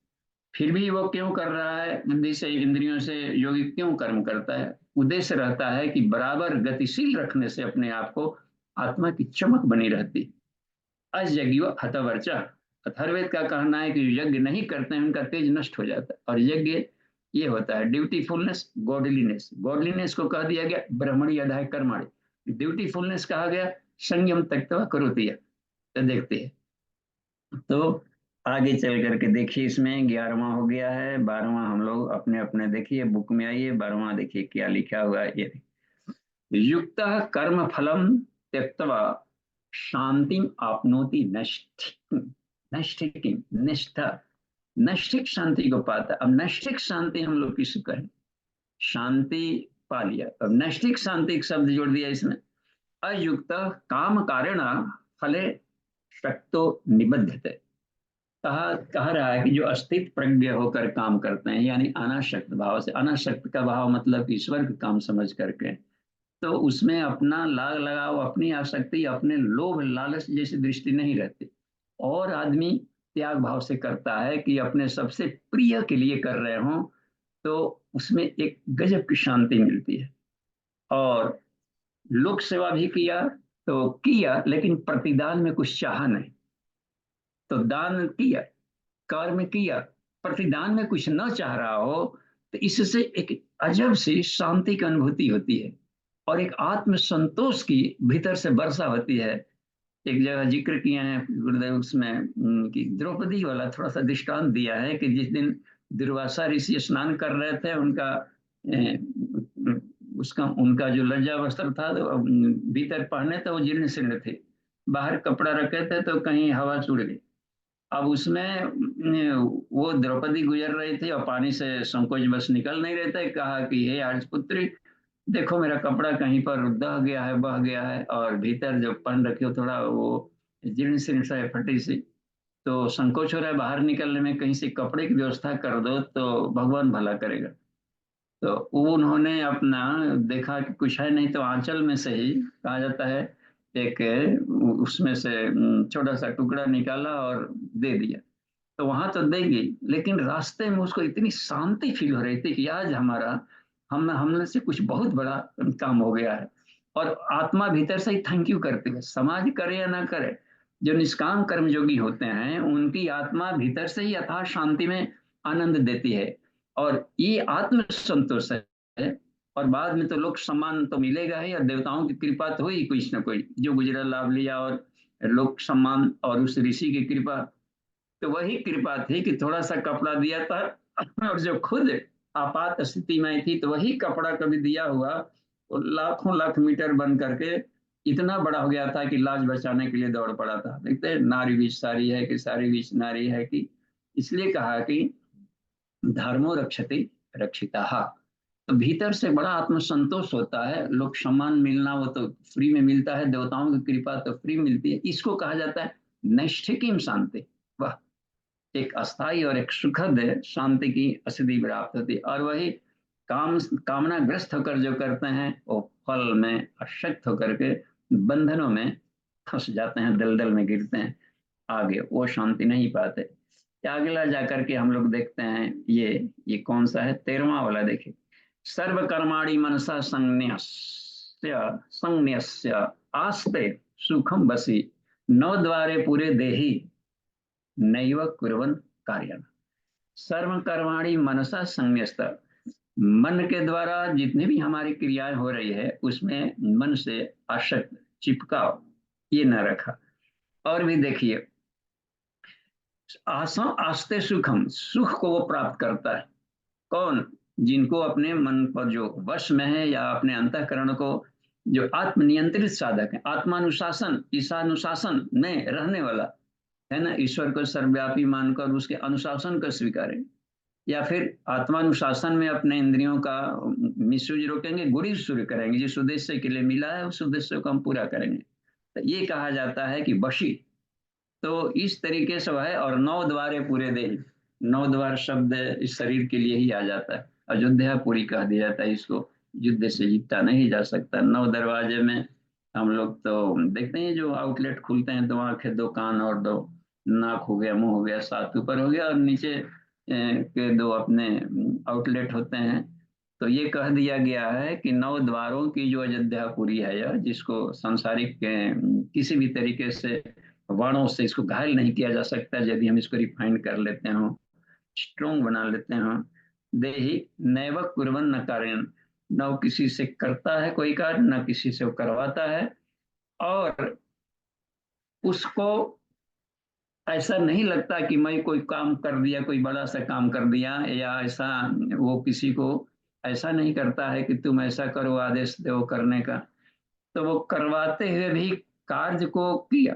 फिर भी वो क्यों कर रहा है, बुद्धि से इंद्रियों से योगी क्यों कर्म करता है, उद्देश्य रहता है कि बराबर गतिशील रखने से अपने आप को आत्मा की चमक बनी रहती। अयज्ञ हतवर्चा, अथर्ववेद का कहना है कि यज्ञ नहीं करते हैं उनका तेज नष्ट हो जाता है। और यज्ञ ये होता है ड्यूटीफुलनेस, गॉडलीनेस, गॉडलीनेस को कह दिया गया ब्रह्मणी अधाय कर्माणी, ड्यूटीफुलनेस कहा गया संयम त्यक्त्वा करोति। तो देखते हैं, तो आगे चल करके देखिए, इसमें 11वां हो गया है, 12वां हम लोग अपने अपने देखिए बुक में आइए, 12वां देखिए क्या लिखा हुआ है ये। युक्त कर्म फलम त्यक्त्वा शांतिम आपनोति नैष्ठिकीम, निष्ठा, नैष्ठिक शांति को पाता। अब नैष्ठिक शांति हम लोग किसको कहें, शांति पा लिया। अब नैष्ठिक शांति एक शब्द जोड़ दिया इसमें, अयुक्त काम कारण फले शक्तो निबद्धते। कह रहा है कि जो अस्तित्व प्रज्ञ होकर काम करते हैं, यानी अनासक्त भाव से, अनासक्त का भाव मतलब ईश्वर का काम समझ करके, तो उसमें अपना लाग लगाव, अपनी आसक्ति, अपने लोभ लालच जैसी दृष्टि नहीं रहती, और आदमी त्याग भाव से करता है कि अपने सबसे प्रिय के लिए कर रहे हो, तो उसमें एक गजब की शांति मिलती है। और लोक सेवा भी किया तो किया, लेकिन प्रतिदान में कुछ चाहा नहीं, तो दान किया, कर्म किया, प्रतिदान में कुछ न चाह रहा हो, तो इससे एक अजब सी शांति की अनुभूति होती है, और एक आत्म संतोष की भीतर से वर्षा होती है। एक जगह जिक्र किए हैं गुरुदेव उसमें कि द्रौपदी वाला थोड़ा सा दृष्टांत दिया है कि जिस दिन दुर्वासा ऋषि स्नान कर रहे थे, उनका उसका उनका जो लज्जा वस्त्र था तो भीतर पहने तो वो जीर्ण शीर्ण थे, बाहर कपड़ा रखे थे तो कहीं हवा चुड़ गई। अब उसमें वो द्रौपदी गुजर रही थी और पानी से संकोच बस निकल नहीं रहे थे, कहा कि हे राजपुत्री, देखो मेरा कपड़ा कहीं पर दह गया है, बह गया है, और भीतर जो पहन रखी हो थोड़ा वो जीर्ण शीर्ण सा है, फटी सी, तो संकोच हो रहा है बाहर निकलने में, कहीं से कपड़े की व्यवस्था कर दो तो भगवान भला करेगा। तो उन्होंने अपना देखा कि कुछ है नहीं, तो आंचल में से ही कहा जाता है एक उसमें से छोटा सा टुकड़ा निकाला और दे दिया। तो वहां तो देंगे, लेकिन रास्ते में उसको इतनी शांति फील हो रही थी कि आज हमारा हमने से कुछ बहुत बड़ा काम हो गया है। और आत्मा भीतर से ही थैंक यू करती है, समाज करे या ना करे, जो निष्काम कर्मयोगी होते हैं उनकी आत्मा भीतर से ही अथाह शांति में आनंद देती है, और ये आत्म संतोष है। और बाद में तो लोक सम्मान तो मिलेगा ही, और देवताओं की कृपा तो हुई, कुछ ना कोई जो गुजरा लाभ लिया, और लोक सम्मान और उस ऋषि की कृपा, तो वही कृपा थी कि थोड़ा सा कपड़ा दिया था, और जो खुद आपात स्थिति में थी, तो वही कपड़ा कभी दिया हुआ वो लाखों लाख मीटर बन करके इतना बड़ा हो गया था कि लाज बचाने के लिए दौड़ पड़ा था। देखते हैं नारी बीच सारी है कि सारी बीच नारी है कि, इसलिए कहा कि धर्मो रक्षति रक्षिता। तो भीतर से बड़ा आत्मसंतोष होता है। लोक सम्मान मिलना वो तो फ्री में मिलता है, देवताओं की कृपा तो फ्री मिलती है, इसको कहा जाता है नैष्ठिकीम शांति। वाह, एक अस्थाई और एक सुखद शांति की असिद्धि प्राप्त होती है। और वही कामना ग्रस्त होकर जो करते हैं वो फल में अशक्त होकर के बंधनों में फंस जाते हैं, दलदल में गिरते हैं, आगे वो शांति नहीं पाते। अगला जाकर के हम लोग देखते हैं, ये कौन सा है, 13वां वाला देखिए, सर्व कर्माणि मनसा संन्यस्य आस्ते सुखम बसी नौ द्वारे पूरे देही नैव कुर्वन् कार्यम। सर्व कर्माणि मनसा संन्यस्त, मन के द्वारा जितनी भी हमारी क्रियाएं हो रही है उसमें मन से आसक्त चिपकाव ये न रखा। और भी देखिए, आसा आस्ते सुखम, सुख को वो प्राप्त करता है कौन, जिनको अपने मन पर जो वश में है, या अपने अंतःकरण को जो आत्मनियंत्रित साधक है, आत्मानुशासन ईशानुशासन में रहने वाला है ना, ईश्वर को सर्वव्यापी मानकर उसके अनुशासन को स्वीकारें, या फिर आत्मानुशासन में अपने इंद्रियों का मिसयूज रोकेंगे, गुरी शुरू करेंगे, जिस उद्देश्य के लिए मिला है उस उद्देश्य को हम पूरा करेंगे, तो ये कहा जाता है कि वशी। तो इस तरीके से है। और नौ द्वारे पूरे दे, नौ द्वार शब्द इस शरीर के लिए ही आ जाता है, अयोध्या पूरी कह दिया जाता है इसको, युद्ध से जीता नहीं जा सकता। नौ दरवाजे में हम लोग तो देखते हैं जो आउटलेट खुलते हैं, दो आंखें दो कान और दो नाक हो गया, मुंह हो गया, सात ऊपर हो गया, और नीचे के दो अपने आउटलेट होते हैं। तो ये कह दिया गया है कि नौ द्वारों की जो अयोध्यापुरी है, यह जिसको सांसारिक किसी भी तरीके से वर्णों से इसको घायल नहीं किया जा सकता, यदि हम इसको रिफाइन कर लेते हो, स्ट्रोंग बना लेते हो। देही नैव कुर्वन् न कार्यन, न वो किसी से करता है कोई कार्य, न किसी से वो करवाता है, और उसको ऐसा नहीं लगता कि मैं कोई काम कर दिया, कोई बड़ा सा काम कर दिया, या ऐसा वो किसी को ऐसा नहीं करता है कि तुम ऐसा करो, आदेश दो करने का, तो वो करवाते हुए भी कार्य को किया,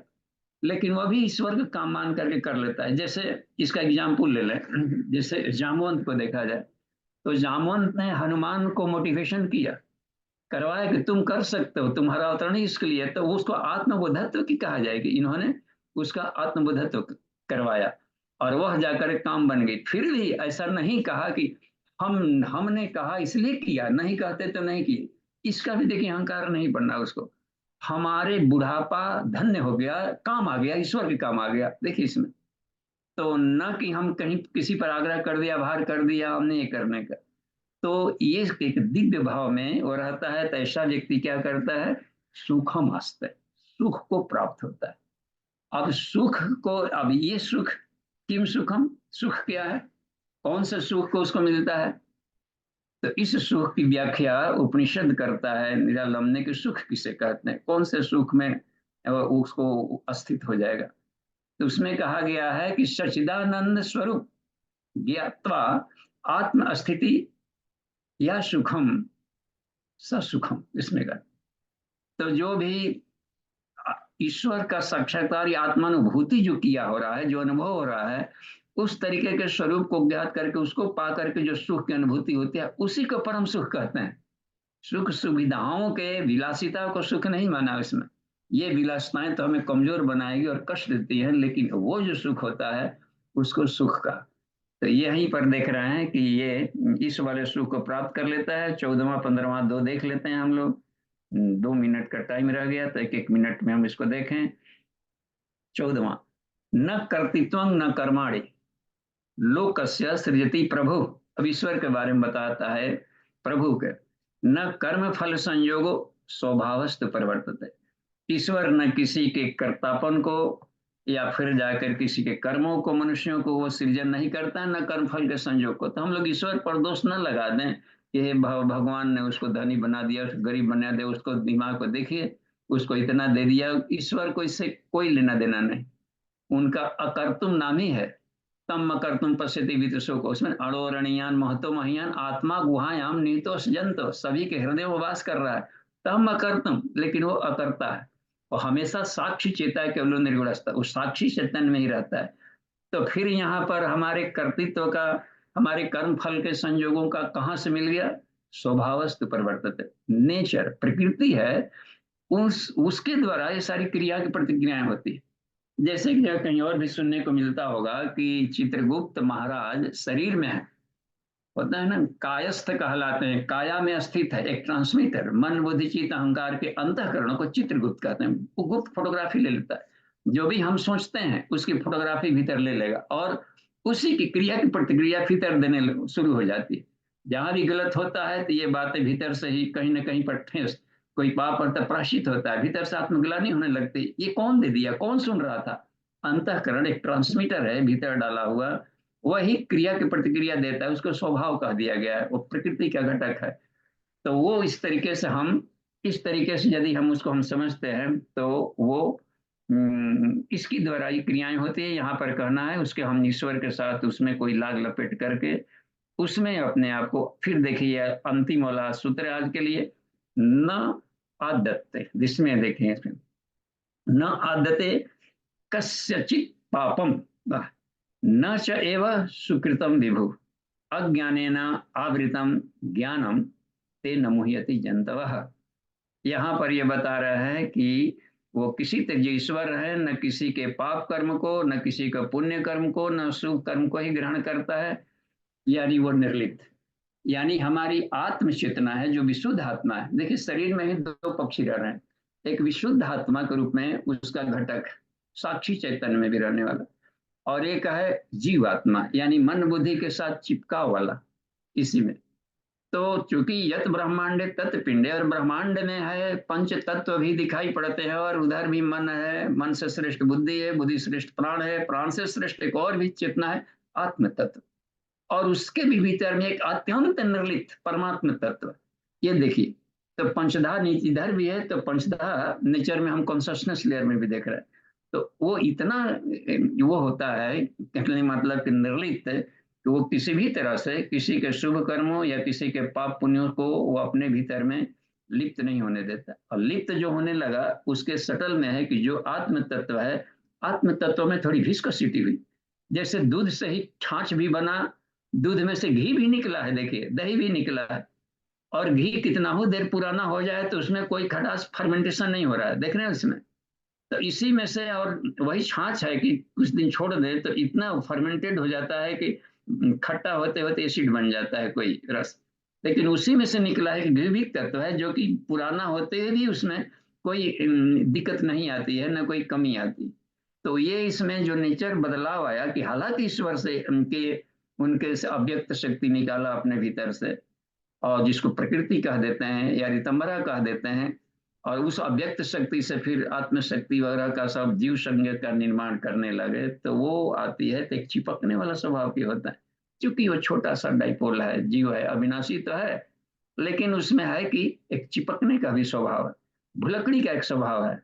लेकिन वह भी ईश्वर का काम मान करके कर लेता है। जैसे इसका एग्जाम्पल ले लें, जैसे जामवंत को देखा जाए, तो जामवंत ने हनुमान को मोटिवेशन किया करवाया कि तुम कर सकते हो, तुम्हारा अवतरण ही इसके लिए है, तो उसको आत्मबोधत्व की कहा जाएगी। इन्होंने उसका आत्मबोधत्व करवाया और वह जाकर काम बन गई। फिर भी ऐसा नहीं कहा कि हमने कहा इसलिए किया, नहीं कहते तो नहीं किए। इसका भी देखिए अहंकार नहीं बनना उसको। हमारे बुढ़ापा धन्य हो गया, काम आ गया, ईश्वर के काम आ गया, देखिए इसमें। तो न कि हम कहीं किसी पर आग्रह कर दिया, भार कर दिया हमने ये करने का। तो ये एक दिव्य भाव में वो रहता है, तो ऐसा व्यक्ति क्या करता है, सुखम हस्त, सुख को प्राप्त होता है। अब सुख को, अब ये सुख, किम सुखम, सुख क्या है, कौन से सुख को उसको मिलता है। तो इस सुख की व्याख्या उपनिषद करता है निरालंब के, सुख किसे कहते हैं, कौन से सुख में उसको अस्थित हो जाएगा। तो उसमें कहा गया है कि सच्चिदानंद स्वरूप ज्ञात्वा आत्म स्थिति या सुखम स सुखम, इसमें का। तो जो भी ईश्वर का साक्षात्कार या आत्मानुभूति जो किया हो रहा है, जो अनुभव हो रहा है, उस तरीके के स्वरूप को ज्ञात करके उसको पा करके जो सुख की अनुभूति होती है, उसी को परम सुख कहते हैं। सुख सुविधाओं के विलासिता को सुख नहीं माना इसमें। ये विलासिताएं तो हमें कमजोर बनाएगी और कष्ट देती है, लेकिन वो जो सुख होता है उसको सुख का। तो यहीं पर देख रहे हैं कि ये इस वाले सुख को प्राप्त कर लेता है। 14वां 15वां दो देख लेते हैं हम लोग। 2 मिनट का टाइम रह गया तो एक एक मिनट में हम इसको देखें। 14वां, न कर्तृत्व न कर्माणि लोकस्य सृजति प्रभु। अब ईश्वर के बारे में बताता है, प्रभु के। न कर्म फल संयोगो स्वभावस्त परिवर्तते। ईश्वर न किसी के कर्तापन को या फिर जाकर किसी के कर्मों को, मनुष्यों को वो सृजन नहीं करता है, न कर्म फल के संयोग को। तो हम लोग ईश्वर पर दोष न लगा दें कि भगवान ने उसको धनी बना दिया, उसको गरीब बना दिया, उसको दिमाग को देखिए उसको इतना दे दिया। ईश्वर को इससे कोई लेना देना नहीं। उनका अकर्तुम नाम ही है। तम अकर्तुम पश्यति विदुषो को, उसमें अणोरणीयान महतो महियान आत्मा गुहायाम निहितोष जंतो, सभी के हृदय में वास कर रहा है। तम अकर्तुम, लेकिन वो अकर्ता है। और हमेशा साक्षी चेता है, केवल निर्गुणस्ता, वो साक्षी चेतन में ही रहता है। तो फिर यहाँ पर हमारे कर्तृत्व का, हमारे कर्म फल के संयोगों का कहाँ से मिल गया, स्वभावस्तु परिवर्तित, नेचर प्रकृति है, उसके द्वारा ये सारी क्रिया की प्रतिक्रियाएं होती है। जैसे कि कहीं और भी सुनने को मिलता होगा कि चित्रगुप्त महाराज शरीर में है, होता है ना, कायस्थ कहलाते हैं, काया में स्थित है एक ट्रांसमीटर, मन बुद्धि चित्त अहंकार के अंतःकरणों को चित्रगुप्त कहते हैं। वो गुप्त फोटोग्राफी ले लेता है, जो भी हम सोचते हैं उसकी फोटोग्राफी भीतर ले लेगा और उसी की क्रिया की प्रतिक्रिया भीतर देने शुरू हो जाती है। जहां भी गलत होता है तो ये बातें भीतर से ही कहीं ना कहीं पर ठेस, कोई पाप और प्रायश्चित होता है, भीतर से आत्मग्लानि होने लगती है। ये कौन दे दिया, कौन सुन रहा था, अंतःकरण एक ट्रांसमीटर है भीतर डाला हुआ, वही क्रिया की प्रतिक्रिया देता है, उसको स्वभाव कह दिया गया है, वो प्रकृति का घटक है। तो वो इस तरीके से हम, इस तरीके से यदि हम उसको हम समझते हैं तो वो इसकी द्वारा ये क्रियाएं होती है। यहाँ पर कहना है उसके हम ईश्वर के साथ उसमें कोई लाग लपेट करके उसमें अपने आप को, फिर देखिए अंतिम वाला सूत्र आज के लिए, न आदत्ते, जिसमें देखें इसमें, न आदते कस्यचित पापम न च एव सुकृतम विभु अज्ञानेन आवृतम ज्ञानम ते न मुह्यति जंतवः। यहाँ पर यह बता रहा है कि वो किसी जो ईश्वर है, न किसी के पाप कर्म को, न किसी का पुण्य कर्म को, न शुभ कर्म को ही ग्रहण करता है, यानी वो निर्लिप्त। यानी हमारी आत्म चेतना है जो विशुद्ध आत्मा है। देखिए शरीर में ही दो पक्षी रह रहे हैं, एक विशुद्ध आत्मा के रूप में उसका घटक साक्षी चैतन्य में भी रहने वाला, और एक है जीवात्मा यानी मन बुद्धि के साथ चिपका वाला इसी में। तो चूंकि यत ब्रह्मांड तत् पिंडे, और ब्रह्मांड में है पंच तत्व भी दिखाई पड़ते हैं, और उधर भी मन है, मन से श्रेष्ठ बुद्धि है, बुद्धि श्रेष्ठ प्राण है, प्राण से श्रेष्ठ एक और भी चेतना है आत्म तत्व, और उसके भी भीतर में एक अत्यंत निर्लिप्त परमात्म तत्व। ये देखिए, तो पंचधा नीति इधर भी है, तो पंचधा नेचर में हम कॉन्शसनेस लेयर में भी देख रहे हैं। तो वो इतना वो होता है, कहने मतलब कि निर्लिप्त, कि वो किसी भी तरह से किसी के शुभ कर्मों या किसी के पाप पुण्यों को वो अपने भीतर में लिप्त नहीं होने देता। और लिप्त जो होने लगा उसके सटल में है कि जो आत्म तत्व है, आत्म तत्व में थोड़ी विस्कोसिटी हुई, जैसे दूध से ही छाछ भी बना, दूध में से घी भी निकला है, देखिए दही भी निकला है। और घी कितना हो देर पुराना हो जाए तो उसमें कोई खटास फर्मेंटेशन नहीं हो रहा है, देख रहे हैं उसमें। तो इसी में से, और वही छाछ है कि कुछ दिन छोड़ दे तो इतना फर्मेंटेड हो जाता है कि खट्टा होते होते एसिड बन जाता है कोई रस। लेकिन उसी में से निकला है कि जैविक तत्व है, जो कि पुराना होते हुए भी उसमें कोई दिक्कत नहीं आती है, ना कोई कमी आती। तो ये इसमें जो नेचर बदलाव आया कि हालांकि ईश्वर से उनके उनके से अव्यक्त शक्ति निकाला अपने भीतर से, और जिसको प्रकृति कह देते हैं या रितंबरा कह देते हैं, और उस अव्यक्त शक्ति से फिर आत्मशक्ति वगैरह का सब जीव संज्ञ का निर्माण करने लगे, तो वो आती है तो एक चिपकने वाला स्वभाव की होता है। क्योंकि वो छोटा सा डाइपोल है, जीव है, अविनाशी तो है, लेकिन उसमें है कि एक चिपकने का भी स्वभाव है, भुलकड़ी का एक स्वभाव है।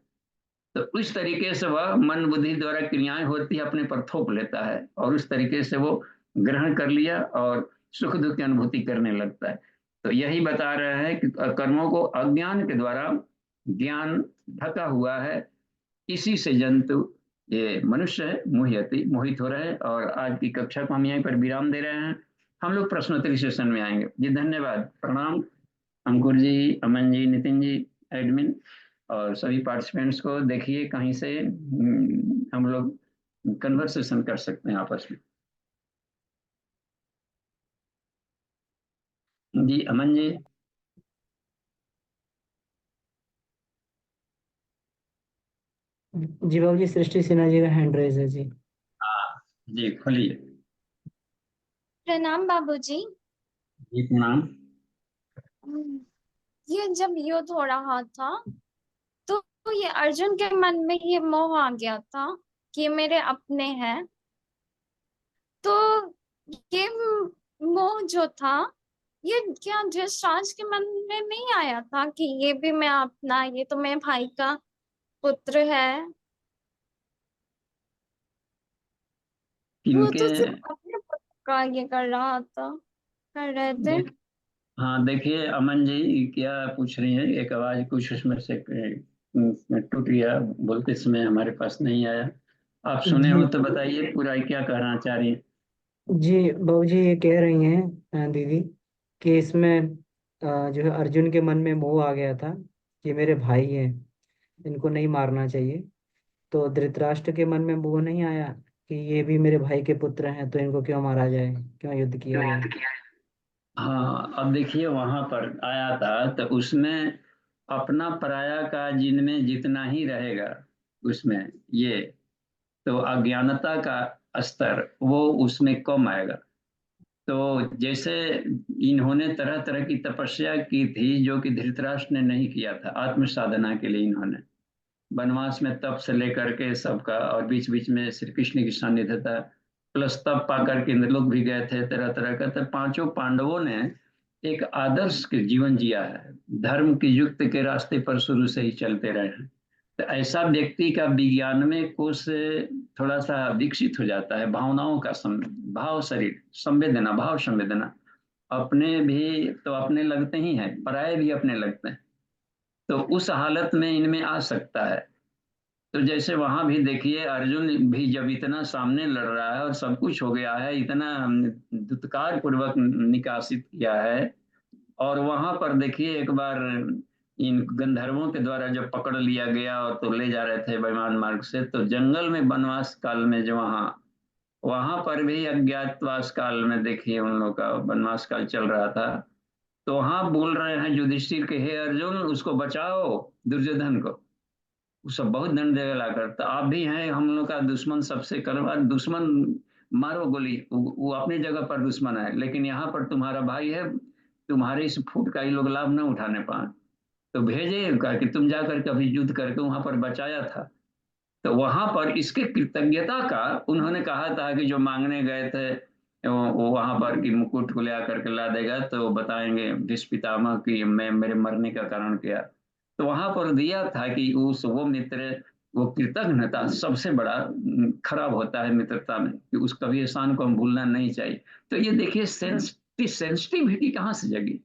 तो उस तरीके से वह मन बुद्धि द्वारा क्रियाएं होती है, अपने पर थोप लेता है, और उस तरीके से वो ग्रहण कर लिया और सुख दुख की अनुभूति करने लगता है। तो यही बता रहे हैं कि कर्मों को अज्ञान के द्वारा ज्ञान ढका हुआ है, इसी से जंतु ये मनुष्य है मोहियति मोहित हो रहे हैं। और आज की कक्षा को हम यहीं पर विराम दे रहे हैं। हम लोग प्रश्नोत्तरी सेशन में आएंगे जी। धन्यवाद, प्रणाम अंकुर जी, अमन जी, नितिन जी, एडमिन, और सभी पार्टिसिपेंट्स को। देखिए कहीं से हम लोग कन्वर्सेशन कर सकते हैं आपस में। जी अमन जी। जी बाबू जी, सृष्टि सिन्हा जी का हैंड रेज है जी। हाँ जी, खोलिए। प्रणाम बाबूजी। जी प्रणाम। ये जब युद्ध हो रहा था तो ये अर्जुन के मन में ये मोह आ गया था कि ये मेरे अपने हैं। तो ये मोह जो था, ये क्या धृतराष्ट्र के मन में नहीं आया था कि ये भी मैं अपना, ये तो मेरे भाई का पुत्र है। वो इनके तो सिर्फ अपने पुत्र का ये कर रहा था, कर रहे थे। देख हाँ देखिए अमन जी क्या पूछ रही हैं, एक आवाज कुछ उसमें से टूट गया, बोलते समय हमारे पास नहीं आया। आप सुने जी हो तो बताइए पूरा क्या कहना चाह रही हैं। जी बाबू जी, ये कह रही हैं दीदी कि इसमें जो है अर्जुन के मन में मोह आ गया था, ये मेरे भाई हैं, इनको नहीं मारना चाहिए। तो धृतराष्ट्र के मन में मोह नहीं आया कि ये भी मेरे भाई के पुत्र हैं, तो इनको क्यों मारा जाए, क्यों युद्ध किया जाए। हाँ अब देखिए वहां पर आया था तो उसमें अपना पराया का जिनमें जितना ही रहेगा उसमें ये, तो अज्ञानता का स्तर वो उसमें कम आएगा। तो जैसे इन्होंने तरह तरह की तपस्या की थी जो कि धृतराष्ट्र ने नहीं किया था, आत्म साधना के लिए इन्होंने वनवास में तप से लेकर के सबका, और बीच बीच में श्री कृष्ण की सानिध्यता, प्लस तप पा करके इंद्रलोक भी गए थे तरह तरह का। तो पांचों पांडवों ने एक आदर्श के जीवन जिया है, धर्म की युक्त के रास्ते पर शुरू से ही चलते रहे हैं। तो ऐसा व्यक्ति का विज्ञान में कोष थोड़ा सा विकसित हो जाता है, भावनाओं का भाव शरीर संवेदना, भाव संवेदना अपने भी तो अपने लगते ही हैं, पराये भी अपने लगते हैं। तो उस हालत में इनमें आ सकता है। तो जैसे वहां भी देखिए अर्जुन भी जब इतना सामने लड़ रहा है और सब कुछ हो गया है, इतना दुत्कार पूर्वक निकासित किया है, और वहां पर देखिए एक बार इन गंधर्वों के द्वारा जब पकड़ लिया गया और तो ले जा रहे थे वैमान मार्ग से, तो जंगल में वनवास काल में जो वहां वहां पर भी अज्ञातवास काल में देखिए उन लोगों का वनवास काल चल रहा था। तो वहां बोल रहे हैं युधिष्ठिर के, हे अर्जुन उसको बचाओ दुर्योधन को, वो सब बहुत दंड देगा लाकर। तो आप भी हैं हम लोग का दुश्मन, सबसे करवा दुश्मन, मारो गोली, वो अपनी जगह पर दुश्मन है, लेकिन यहाँ पर तुम्हारा भाई है, तुम्हारे इस फूट का ये लोग लाभ न उठाने पाए। तो भेजे कहा कि तुम जाकर कभी युद्ध करके वहां पर बचाया था। तो वहां पर इसके कृतज्ञता का उन्होंने कहा था कि जो मांगने गए थे वो वहां पर कि मुकुट को ले आकर के ला देगा तो बताएंगे भीष्म पितामह कि मैं मेरे मरने का कारण क्या। तो वहां पर दिया था कि उस वो मित्र, वो कृतज्ञता सबसे बड़ा खराब होता है मित्रता में, कि उस कभी एहसान को हम भूलना नहीं चाहिए। तो ये देखिए सेंसिटिविटी कहाँ से जगी।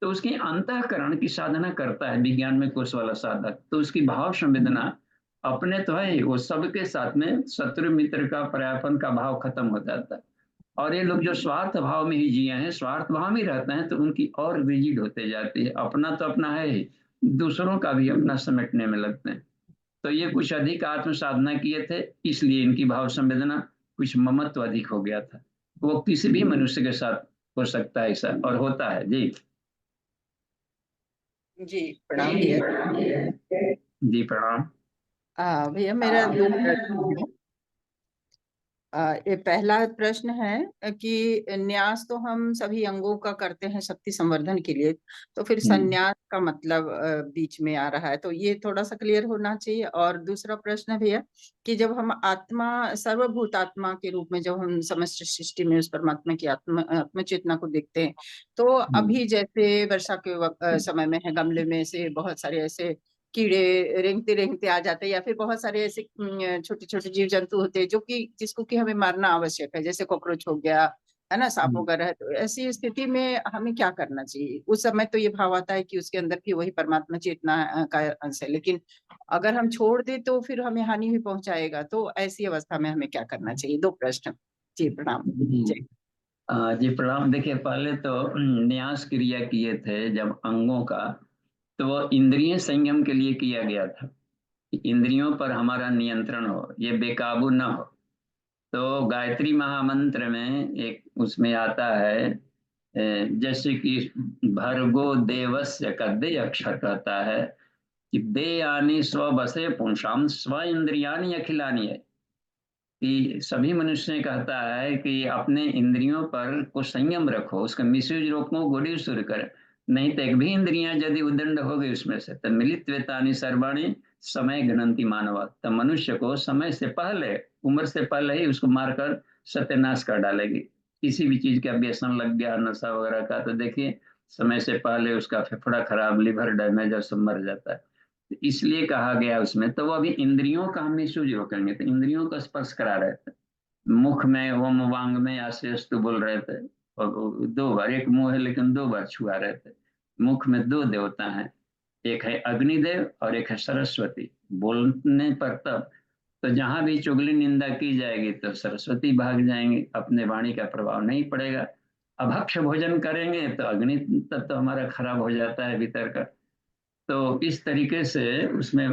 तो उसकी अंतःकरण की साधना करता है विज्ञान में कोर्स वाला साधक, तो उसकी भाव संवेदना अपने तो है ही, वो सबके साथ में शत्रु मित्र का पर्यापन का भाव खत्म हो जाता है। और ये लोग जो स्वार्थ भाव में ही जिए हैं, स्वार्थ भाव में रहते हैं, तो उनकी और रिजिड होते जाती है। अपना तो अपना है ही, दूसरों का भी अपना समेटने में लगते हैं। तो ये कुछ अधिक आत्म साधना किए थे, इसलिए इनकी भाव संवेदना कुछ ममत्व अधिक हो गया था। वो किसी भी मनुष्य के साथ हो सकता है ऐसा, और होता है। जी जी प्रणाम भैया। जी प्रणाम। भैया मेरा 2 प्रश्न है। ये पहला प्रश्न है कि न्यास तो हम सभी अंगों का करते हैं शक्ति संवर्धन के लिए, तो फिर संन्यास का मतलब बीच में आ रहा है, तो ये थोड़ा सा क्लियर होना चाहिए। और दूसरा प्रश्न है भैया कि जब हम आत्मा, सर्वभूत आत्मा के रूप में जब हम समस्त सृष्टि में उस परमात्मा की आत्म चेतना को देखते हैं, तो अभी जैसे वर्षा के समय में है, गमले में से बहुत सारे ऐसे कीड़े रेंगते रेंगते आ जाते हैं, या फिर बहुत सारे ऐसे छोटे छोटे जीव जंतु होते हैं जो कि जिसको कि हमें मारना आवश्यक है, जैसे कॉकरोच हो गया, है ना, सांप वगैरह है। तो ऐसी स्थिति में हमें क्या करना चाहिए? उस समय तो ये भाव आता है कि उसके अंदर भी वही परमात्मा चेतना का अंश है, लेकिन अगर हम छोड़ दे तो फिर हमें हानि भी पहुंचाएगा। तो ऐसी अवस्था में हमें क्या करना चाहिए? 2 प्रश्न। जी प्रणाम। जी प्रणाम। देखिए, पहले तो न्यास क्रिया किए थे जब अंगों का, तो वो इंद्रिय संयम के लिए किया गया था कि इंद्रियों पर हमारा नियंत्रण हो, ये बेकाबू न हो। तो गायत्री महामंत्र में एक उसमें आता है, जैसे कि भर्गो देवस्य का दे अक्षर कहता है कि दे आनी स्व बसे पुंसाम स्व इंद्रियानी अखिलानी है, कि सभी मनुष्य ने कहता है कि अपने इंद्रियों पर को संयम रखो, उसका मिसयूज रोको, गुड़ी शुरू कर, नहीं तो एक भी इंद्रियां यदि उदंड हो गई उसमें से, तो मिलित वेतानी सर्वाणी समय घनंती मानवा, तो मनुष्य को समय से पहले, उम्र से पहले ही उसको मारकर सत्यानाश कर डालेगी। किसी भी चीज का व्यसन लग गया, नशा वगैरह का, तो देखिए समय से पहले उसका फेफड़ा खराब, लिवर डैमेज और सब मर जाता है। इसलिए कहा गया उसमें। तो वो अभी इंद्रियों का हम मिसयूज रोकेंगे, तो इंद्रियों का स्पर्श करा रहे थे, मुख में ओम वांग में आशेस्तु बोल रहे थे, और 2 बार, एक मुंह है लेकिन 2 बार छुआ रहे थे। मुख में 2 देवता हैं, एक है अग्निदेव और एक है सरस्वती। बोलने पर तब, तो जहां भी चुगली निंदा की जाएगी तो सरस्वती भाग जाएंगे, अपने वाणी का प्रभाव नहीं पड़ेगा। अभक्ष भोजन करेंगे तो अग्नि तत्व तो हमारा खराब हो जाता है भीतर का। तो इस तरीके से उसमें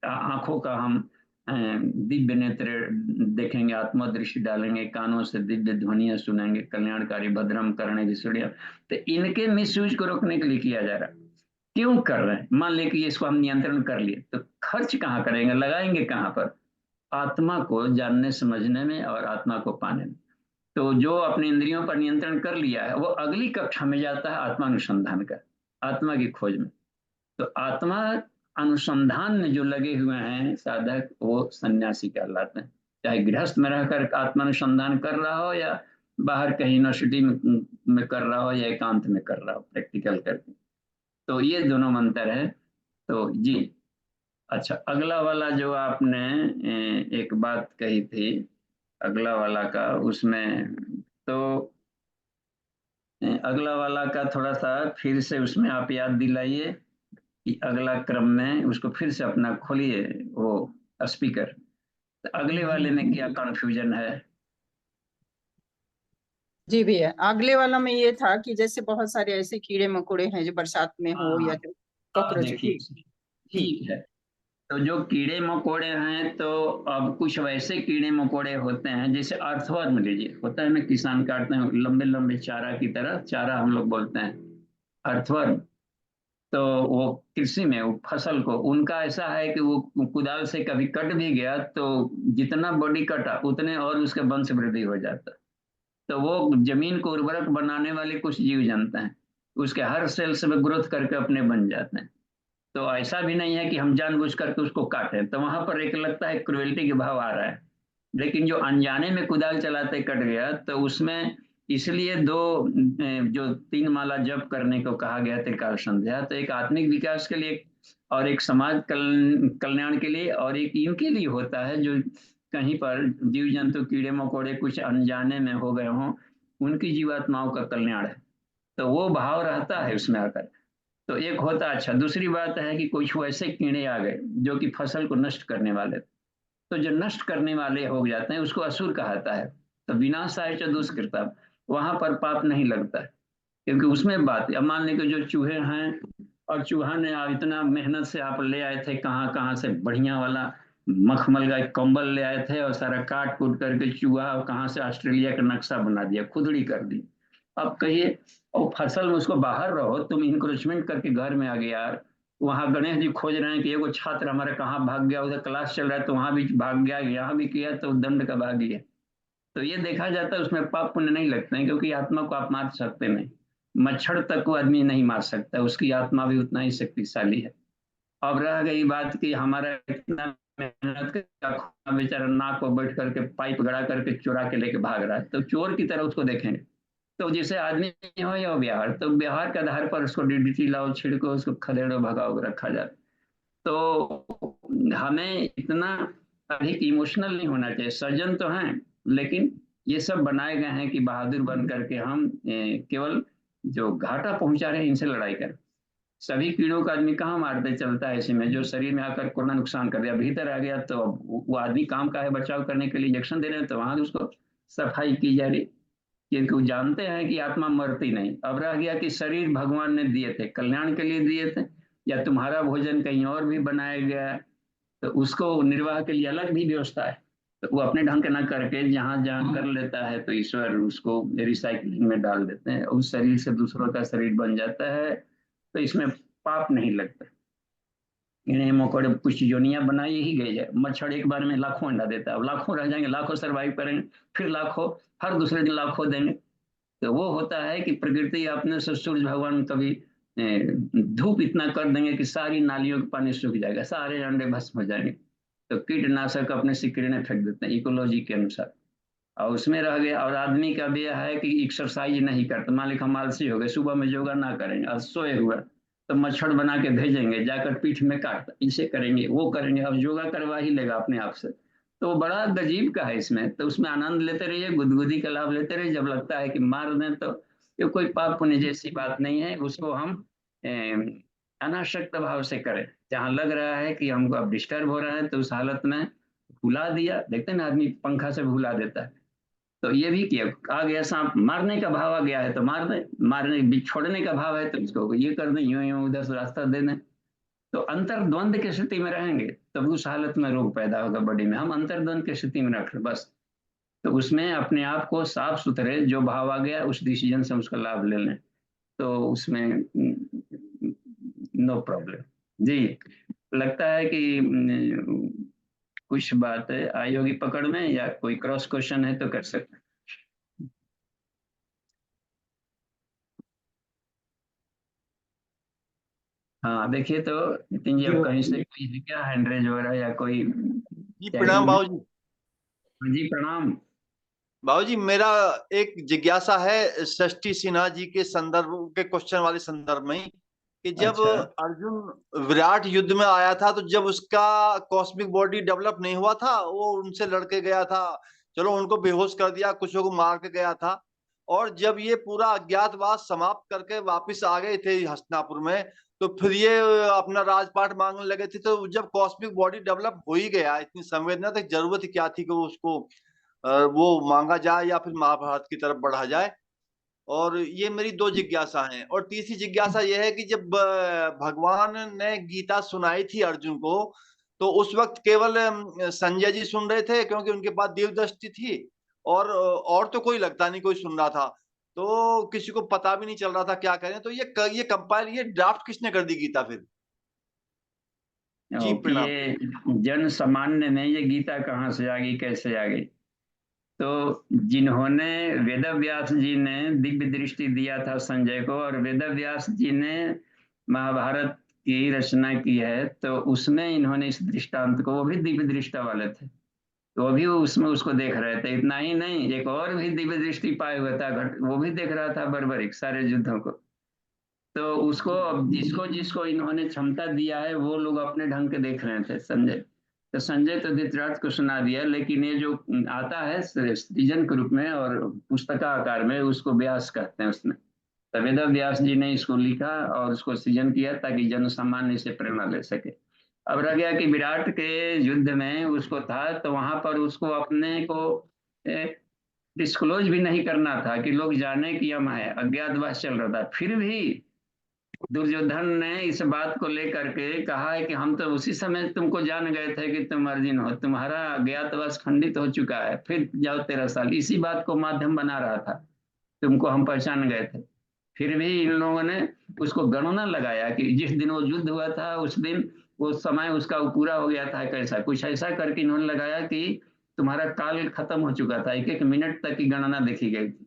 आंखों का हम दिव्य नेत्र देखेंगे, आत्मदृष्टि डालेंगे, कानों से दिव्य ध्वनियां सुनेंगे, कल्याणकारी भद्रम करने की सूर्य। तो इनके मिसयूज को रोकने के लिए किया जा रहा है। क्यों कर रहे हैं? मान लें कि इसको हम नियंत्रण कर लिए, तो खर्च कहाँ करेंगे, लगाएंगे कहाँ पर? आत्मा को जानने समझने में और आत्मा को पाने में। तो जो अपने इंद्रियों पर नियंत्रण कर लिया है, वो अगली कक्षा में जाता है आत्मानुसंधान का, आत्मा की खोज में। तो आत्मा अनुसंधान में जो लगे हुए हैं साधक, वो सन्यासी कहलाते हैं। चाहे गृहस्थ में रहकर आत्मानुसंधान कर रहा हो, या बाहर कहीं यूनिवर्सिटी में कर रहा हो, या एकांत में कर रहा हो प्रैक्टिकल करके। तो ये दोनों मंत्र है। तो जी अच्छा, अगला वाला जो आपने एक बात कही थी, अगला वाला का, उसमें तो अगला वाला का थोड़ा सा फिर से उसमें आप याद दिलाइए कि अगला क्रम में उसको फिर से अपना खोलिए वो स्पीकर। तो अगले वाले में क्या कंफ्यूजन है? जी भैया, अगले वाला में ये था कि जैसे बहुत सारे ऐसे कीड़े मकोड़े हैं जो बरसात में हो, या जो कॉकरोच। देखिए, जी ठीक है। तो जो कीड़े मकोड़े हैं, तो अब कुछ वैसे कीड़े मकोड़े होते हैं, जैसे अर्थवर्म लीजिए, होता है ना, किसान काटते हैं लंबे लंबे चारा की तरह, चारा हम लोग बोलते हैं अर्थवर्म। तो वो कृषि में वो फसल को, उनका ऐसा है कि वो कुदाल से कभी कट भी गया तो जितना बॉडी कटा उतने और उसके वंश वृद्धि हो जाता। तो वो जमीन को उर्वरक बनाने वाले कुछ जीव जंतु हैं, उसके हर सेल्स में ग्रोथ करके अपने बन जाते हैं। तो ऐसा भी नहीं है कि हम जानबूझ करके उसको काटें, तो वहां पर एक लगता है क्रुएल्टी के भाव आ रहा है। लेकिन जो अनजाने में कुदाल चलाते कट गया, तो उसमें इसलिए 2 जो 3 माला जप करने को कहा गया त्रिकाल संध्या, तो एक आत्मिक विकास के लिए, और एक समाज कल्याण के लिए, और एक इनके लिए होता है जो कहीं पर जीव जंतु कीड़े मकोड़े कुछ अनजाने में हो गए हों, उनकी जीवात्माओं का कल्याण है। तो वो भाव रहता है उसमें आकर। तो एक होता, अच्छा दूसरी बात है कि कुछ वैसे कीड़े आ गए जो कि फसल को नष्ट करने वाले, तो जो नष्ट करने वाले हो जाते हैं उसको असुर कहा जाता है। तो विनाशाय च दुष्कृता, वहां पर पाप नहीं लगता है, क्योंकि उसमें बात, अब मान लें कि जो चूहे हैं, और चूहा ने आप इतना मेहनत से आप ले आए थे कहाँ कहाँ से बढ़िया वाला मखमल का एक कंबल ले आए थे, और सारा काट कूट करके चूहा कहाँ से ऑस्ट्रेलिया का नक्शा बना दिया, खुदड़ी कर दी। अब कहिए, और फसल में उसको बाहर रहो, तुम इंक्रोचमेंट करके घर में आ गए यार। वहां गणेश जी खोज रहे हैं कि एगो छात्र हमारा कहाँ भाग गया, उधर क्लास चल रहा है तो वहां भी भाग गया, यहाँ भी किया तो दंड का भागी है। तो ये देखा जाता है उसमें पाप पुण्य नहीं लगते हैं, क्योंकि आत्मा को आप मार सकते नहीं। मच्छर तक को आदमी नहीं मार सकता, उसकी आत्मा भी उतना ही शक्तिशाली है। अब रह गई बात कि हमारा इतना मेहनत का खून बेचारा नाक को बैठ करके पाइप गड़ा करके चुरा के लेके भाग रहा है, तो चोर की तरह उसको देखेंगे। तो जैसे आदमी हो या व्यवहार, तो व्यवहार के आधार पर उसको डीडीटी लाओ, छिड़को, उसको खदेड़ो, भगाओ, रखा जाए। तो हमें इतना अधिक इमोशनल नहीं होना चाहिए। सर्जन तो हैं, लेकिन ये सब बनाए गए हैं कि बहादुर बन करके हम केवल जो घाटा पहुंचा रहे हैं इनसे लड़ाई करें। सभी कीड़ों का आदमी कहाँ मारते चलता है, ऐसे में जो शरीर में आकर कोरोना नुकसान कर दिया, भीतर आ गया, तो वो आदमी काम का है बचाव करने के लिए इंजेक्शन दे रहे हैं, तो वहां उसको सफाई की जा रही, क्योंकि वो जानते हैं कि आत्मा मरती नहीं। अब रह गया कि शरीर भगवान ने दिए थे, कल्याण के लिए दिए थे, या तुम्हारा भोजन कहीं और भी बनाया गया है, तो उसको निर्वाह के लिए अलग भी व्यवस्था है। तो वो अपने ढंग के ना करके जहां जहां कर लेता है, तो ईश्वर उसको रिसाइकलिंग में डाल देते हैं, उस शरीर से दूसरों का शरीर बन जाता है। तो इसमें पाप नहीं लगता। कीड़े मकोड़े कुछ योनियां बनाई ही गई है। मच्छर एक बार में लाखों अंडा देता है, अब लाखों रह जाएंगे, लाखों सरवाइव करेंगे, फिर लाखों, हर दूसरे दिन लाखों देंगे। तो वो होता है कि प्रकृति अपने से, सूर्य भगवान कभी धूप इतना कर देंगे कि सारी नालियों का पानी सूख जाएगा, सारे अंडे भस्म हो जाएंगे। तो कीटनाशक अपने से किरणें फेंक देते हैं इकोलॉजी के अनुसार। और उसमें रह गया, और आदमी का भी यह है कि एक्सरसाइज नहीं करते, मालिक हम आलसी हो गए, सुबह में योगा ना करेंगे, आज सोए हुए, तो मच्छर बना के भेजेंगे, जाकर पीठ में काट, इसे करेंगे वो करेंगे, अब योगा करवा ही लेगा अपने आप से। तो बड़ा गजीब का है इसमें, तो उसमें आनंद लेते रहिए, गुदगुदी का लाभ लेते रहिए। जब लगता है कि मार दें, तो ये कोई पाप पुण्य जैसी बात नहीं है, उसको हम अनासक्त भाव से करें। जहाँ लग रहा है कि हमको अब डिस्टर्ब हो रहा है, तो उस हालत में भुला दिया, देखते हैं ना आदमी पंखा से भुला देता है, तो ये भी किया, आ गया सांप, मारने का भाव आ गया है तो मार दें, मारने छोड़ने का भाव है तो इसको ये कर दें, यूं यूं उधर से रास्ता दे दें। तो अंतर्द्वंद की स्थिति में रहेंगे, तब उस हालत में रोग पैदा होगा बॉडी में। हम अंतर्द्वंद की स्थिति में रख बस, तो उसमें अपने आप को साफ सुथरे, जो भाव आ गया उस डिसीजन से उसका लाभ ले लें, तो उसमें नो प्रॉब्लम। जी, लगता है कि कुछ बात आई होगी पकड़ में, या कोई क्रॉस क्वेश्चन है तो कर सकते हैं। हाँ देखिए, तो नितिन जी, अब कहीं से कोई है क्या हैंड रेज वगैरह, या कोई जी प्रणाम चैटिंग में? बाबू जी। हाँ जी, प्रणाम। बाबू जी, मेरा एक जिज्ञासा है षष्ठी सिन्हा जी के संदर्भ के क्वेश्चन वाले संदर्भ में, कि जब अच्छा, अर्जुन विराट युद्ध में आया था, तो जब उसका कॉस्मिक बॉडी डेवलप नहीं हुआ था, वो उनसे लड़के गया था, चलो उनको बेहोश कर दिया, कुछ को मार के गया था, और जब ये पूरा अज्ञातवास समाप्त करके वापस आ गए थे हस्तिनापुर में, तो फिर ये अपना राजपाट मांगने लगे थे। तो जब कॉस्मिक बॉडी डेवलप हो ही गया, इतनी संवेदना, तो जरूरत क्या थी कि उसको वो मांगा जाए या फिर महाभारत की तरफ बढ़ा जाए? और ये मेरी दो जिज्ञासा हैं। और तीसरी जिज्ञासा ये है कि जब भगवान ने गीता सुनाई थी अर्जुन को, तो उस वक्त केवल संजय जी सुन रहे थे, क्योंकि उनके पास दिव्य दृष्टि थी, और तो कोई लगता नहीं कोई सुन रहा था, तो किसी को पता भी नहीं चल रहा था क्या करें। तो ये कंपाइल, ये ड्राफ्ट किसने कर दी गीता फिर? जी कि प्रणाम। ये जन सामान्य में ये गीता कहाँ से आ गई, कैसे आ गई? तो जिन्होंने, वेद व्यास जी ने दिव्य दृष्टि दिया था संजय को, और वेद व्यास जी ने महाभारत की रचना की है, तो उसमें इन्होंने इस दृष्टांत को, वो भी दिव्य दृष्टा वाले थे, तो वो भी उसमें उसको देख रहे थे। इतना ही नहीं, एक और भी दिव्य दृष्टि पाए हुआ था, वो भी देख रहा था बर्बरिक सारे युद्धों को। तो उसको, अब जिसको जिसको इन्होंने क्षमता दिया है, वो लोग अपने ढंग के देख रहे थे संजय। तो संजय तो धृतराष्ट्र को सुना दिया, लेकिन ये जो आता है सृजन के रूप में और पुस्तकाकार में, उसको व्यास कहते हैं। उसमें तो वेद व्यास जी ने इसको लिखा और उसको सृजन किया, ताकि जन सामान्य से प्रेरणा ले सके। अब रह गया कि विराट के युद्ध में उसको था, तो वहां पर उसको अपने को डिस्क्लोज भी नहीं करना था कि लोग जाने कि हम है, अज्ञातवास चल रहा था। फिर भी दुर्योधन ने इस बात को लेकर के कहा है कि हम तो उसी समय तुमको जान गए थे कि तुम अर्जुन हो, तुम्हारा अज्ञातवास खंडित हो चुका है, फिर जाओ 13 साल। इसी बात को माध्यम बना रहा था, तुमको हम पहचान गए थे। फिर भी इन लोगों ने उसको गणना लगाया कि जिस दिन वो युद्ध हुआ था उस दिन वो समय उसका पूरा हो गया था, कैसा कुछ ऐसा करके इन्होंने लगाया कि तुम्हारा काल खत्म हो चुका था, एक एक मिनट तक की गणना देखी गई थी।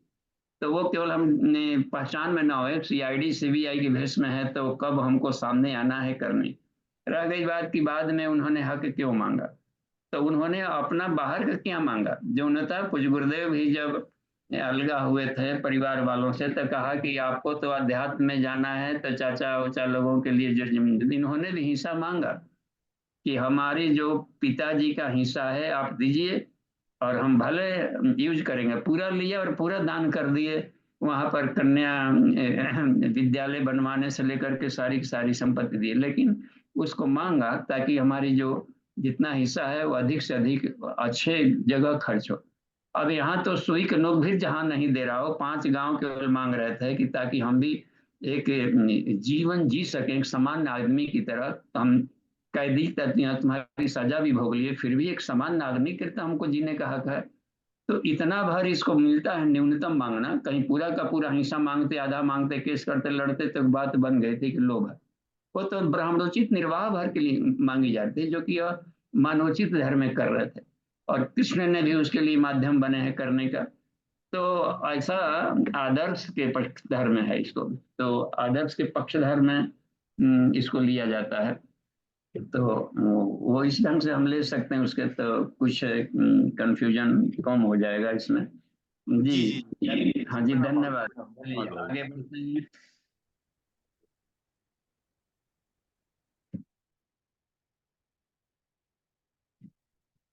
तो वो केवल हमने पहचान में ना हो, सीआईडी सीबीआई के भेष में है, तो कब हमको सामने आना है करने। रह गई बात की बाद में उन्होंने हक क्यों मांगा, तो उन्होंने अपना बाहर का क्या मांगा। जो न था कुछ गुरुदेव भी जब अलगा हुए थे परिवार वालों से, तो कहा कि आपको तो अध्यात्म में जाना है, तो चाचा उचा लोगों के लिए जो जमीन, इन्होंने भी हिस्सा मांगा कि हमारी जो पिताजी का हिस्सा है आप दीजिए, और हम भले यूज करेंगे। पूरा लिया और पूरा दान कर दिए। वहां पर कन्या विद्यालय बनवाने से लेकर के सारी की सारी संपत्ति दी, लेकिन उसको मांगा ताकि हमारी जो जितना हिस्सा है वो अधिक से अधिक अच्छे जगह खर्च हो। अब यहाँ तो सुई के नोक भी जहां नहीं दे रहा हो, 5 गांव केवल मांग रहे थे कि ताकि हम भी एक जीवन जी सके एक सामान्य आदमी की तरह। हम कैदी तुम्हारी सजा भी भोग लिए, फिर भी एक समान नागरिक के तरह हमको जीने का हक है। तो इतना भर इसको मिलता है न्यूनतम मांगना, कहीं पूरा का पूरा हिस्सा मांगते, आधा मांगते, केस करते लड़ते, तो बात बन गई थी कि लोभ है। वो तो ब्राह्मणोचित निर्वाह भर के लिए मांगी जाती है, जो कि मानवोचित धर्म में कर रहे थे, और कृष्ण ने भी उसके लिए माध्यम बने हैं करने का। तो ऐसा आदर्श के पक्षधर में है इसको, तो आदर्श के पक्षधर में इसको लिया जाता है। तो वो इस ढंग से हम ले सकते हैं उसके, तो कुछ कंफ्यूजन कम हो जाएगा इसमें। जी हाँ जी, धन्यवाद। चलिए आगे बढ़ते हैं।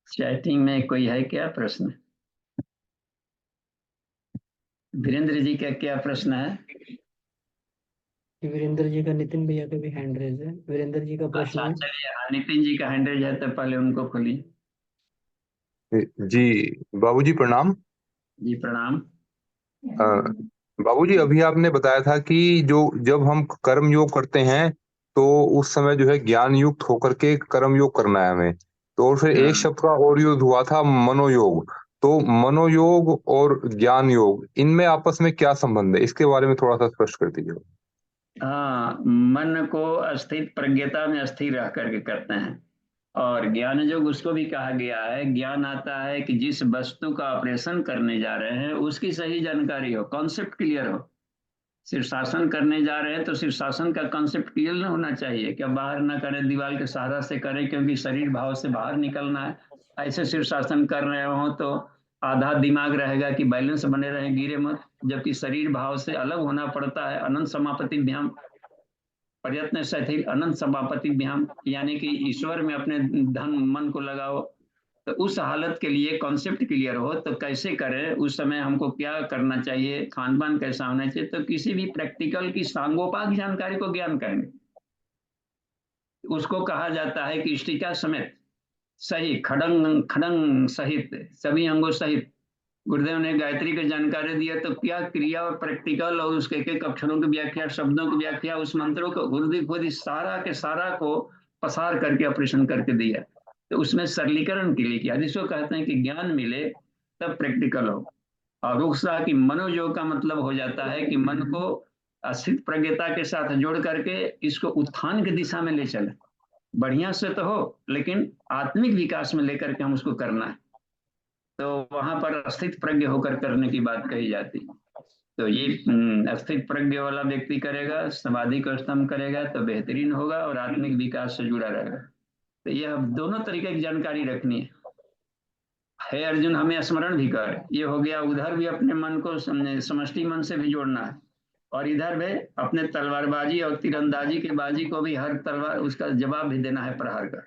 चैटिंग में कोई है क्या प्रश्न? वीरेंद्र जी का क्या प्रश्न है? वीरेंद्र जी का, नितिन भैया का भी हैंड रेज है। वीरेंद्र जी का प्रश्न अच्छा है। चलिए, हाँ नितिन जी का हैंडल है, तो पहले उनको खोलिए। जी बाबूजी प्रणाम। जी प्रणाम। बाबूजी अभी आपने बताया था कि जो जब हम कर्म योग करते हैं तो उस समय जो है ज्ञान युक्त होकर के कर्म योग करना है हमें। तो और फिर हाँ एक शब्द का और यूज हुआ था मनोयोग। तो मनोयोग और ज्ञान योग इनमें आपस में क्या संबंध है, इसके बारे में थोड़ा सा स्पष्ट कर दीजिए। हाँ, मन को स्थित प्रज्ञता में स्थिर रह करके करते हैं। और ज्ञान योग उसको भी कहा गया है, ज्ञान आता है कि जिस वस्तु का ऑपरेशन करने जा रहे हैं उसकी सही जानकारी हो, कॉन्सेप्ट क्लियर हो। शीर्षासन करने जा रहे हैं तो शीर्षासन का कॉन्सेप्ट क्लियर न होना चाहिए, क्या बाहर ना करें, दीवार के सहारा से करें, क्योंकि शरीर भाव से बाहर निकलना है। ऐसे शीर्षासन कर रहे हो तो आधा दिमाग रहेगा कि बैलेंस बने रहे, गिरे मत, जबकि शरीर भाव से अलग होना पड़ता है। अनंत समापति भ्याम प्रयत्न शिथिल अनंत समापति भ्याम, यानी कि ईश्वर में अपने धन मन को लगाओ। तो उस हालत के लिए कॉन्सेप्ट क्लियर हो तो कैसे करें, उस समय हमको क्या करना चाहिए, खान पान कैसा होना चाहिए, तो किसी भी प्रैक्टिकल की सांगोपांग जानकारी को ज्ञान करेंगे। उसको कहा जाता है कि इष्टिका समेत सही खड़ंग खड़ंग सहित सभी अंगों सहित गुरुदेव ने गायत्री की जानकारी दिया, तो क्या क्रिया और प्रैक्टिकल और उसके एक एक अक्षरों की व्याख्या, शब्दों की व्याख्या, उस मंत्रों को गुरुदेव खुद सारा के सारा को पसार करके ऑपरेशन करके दिया। तो उसमें सरलीकरण के लिए किया, जिसको कहते हैं कि ज्ञान मिले तब प्रैक्टिकल हो। और दूसरा कि मनोयोग का मतलब हो जाता है कि मन को अस्थित प्रज्ञता के साथ जोड़ करके इसको उत्थान की दिशा में ले चले। बढ़िया से तो हो, लेकिन आत्मिक विकास में लेकर के हम उसको करना है। तो वहां पर स्थित प्रज्ञ होकर करने की बात कही जाती है। तो ये स्थित प्रज्ञ वाला व्यक्ति करेगा, समाधि को स्तंभ करेगा तो बेहतरीन होगा और आत्मिक विकास से जुड़ा रहेगा। तो यह दोनों तरीके की जानकारी रखनी है अर्जुन, हमें स्मरण भी कर, ये हो गया। उधर भी अपने मन को समष्टि मन से भी जोड़ना है, और इधर भी अपने तलवारबाजी और तीरंदाजी के बाजी को भी हर तलवार उसका जवाब भी देना है प्रहार का।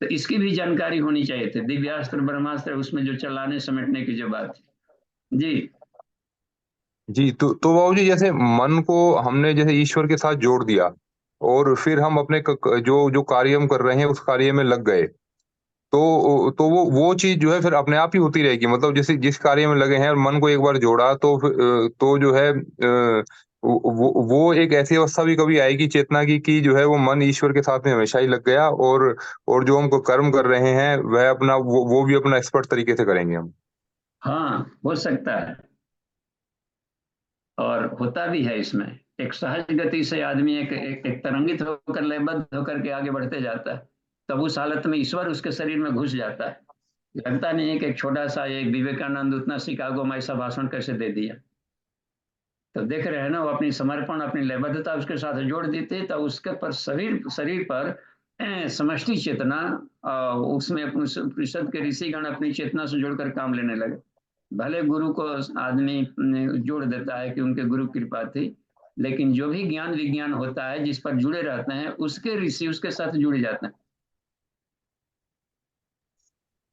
तो इसकी भी जानकारी होनी चाहिए थी, दिव्यास्त्र ब्रह्मास्त्र उसमें जो चलाने समेटने की जो बात है। जी जी तो बाबूजी जैसे मन को हमने जैसे ईश्वर के साथ जोड़ दिया और फिर हम अपने जो जो कार्य हम कर रहे हैं उस कार्य में लग गए, तो वो चीज जो है फिर अपने आप ही होती रहेगी। मतलब जैसे जिस कार्य में लगे हैं और मन को एक बार जोड़ा तो जो है वो एक ऐसी अवस्था भी कभी आएगी चेतना की कि जो है वो मन ईश्वर के साथ में हमेशा ही लग गया, और जो हम कर्म कर रहे हैं वह अपना वो भी अपना एक्सपर्ट तरीके से करेंगे हम। हाँ, हो सकता है, और होता भी है। इसमें एक सहज गति से आदमी एक तरंगित होकर लयबद्ध होकर के आगे बढ़ते जाता है, तब उस हालत में ईश्वर उसके शरीर में घुस जाता है। लगता नहीं है कि एक छोटा सा एक विवेकानंद उतना शिकागो में ऐसा भाषण कैसे दे दिया। तो देख रहे हैं ना, वो अपनी समर्पण अपनी लयबद्धता उसके साथ जोड़ देते, तो उसके पर शरीर शरीर पर समष्टि चेतना, उसमें उपनिषद के ऋषिगण अपनी चेतना से जोड़कर काम लेने लगे। भले गुरु को आदमी जोड़ देता है कि उनके गुरु कृपा थी, लेकिन जो भी ज्ञान विज्ञान होता है जिस पर जुड़े रहते हैं उसके ऋषि उसके साथ जुड़ जाते हैं।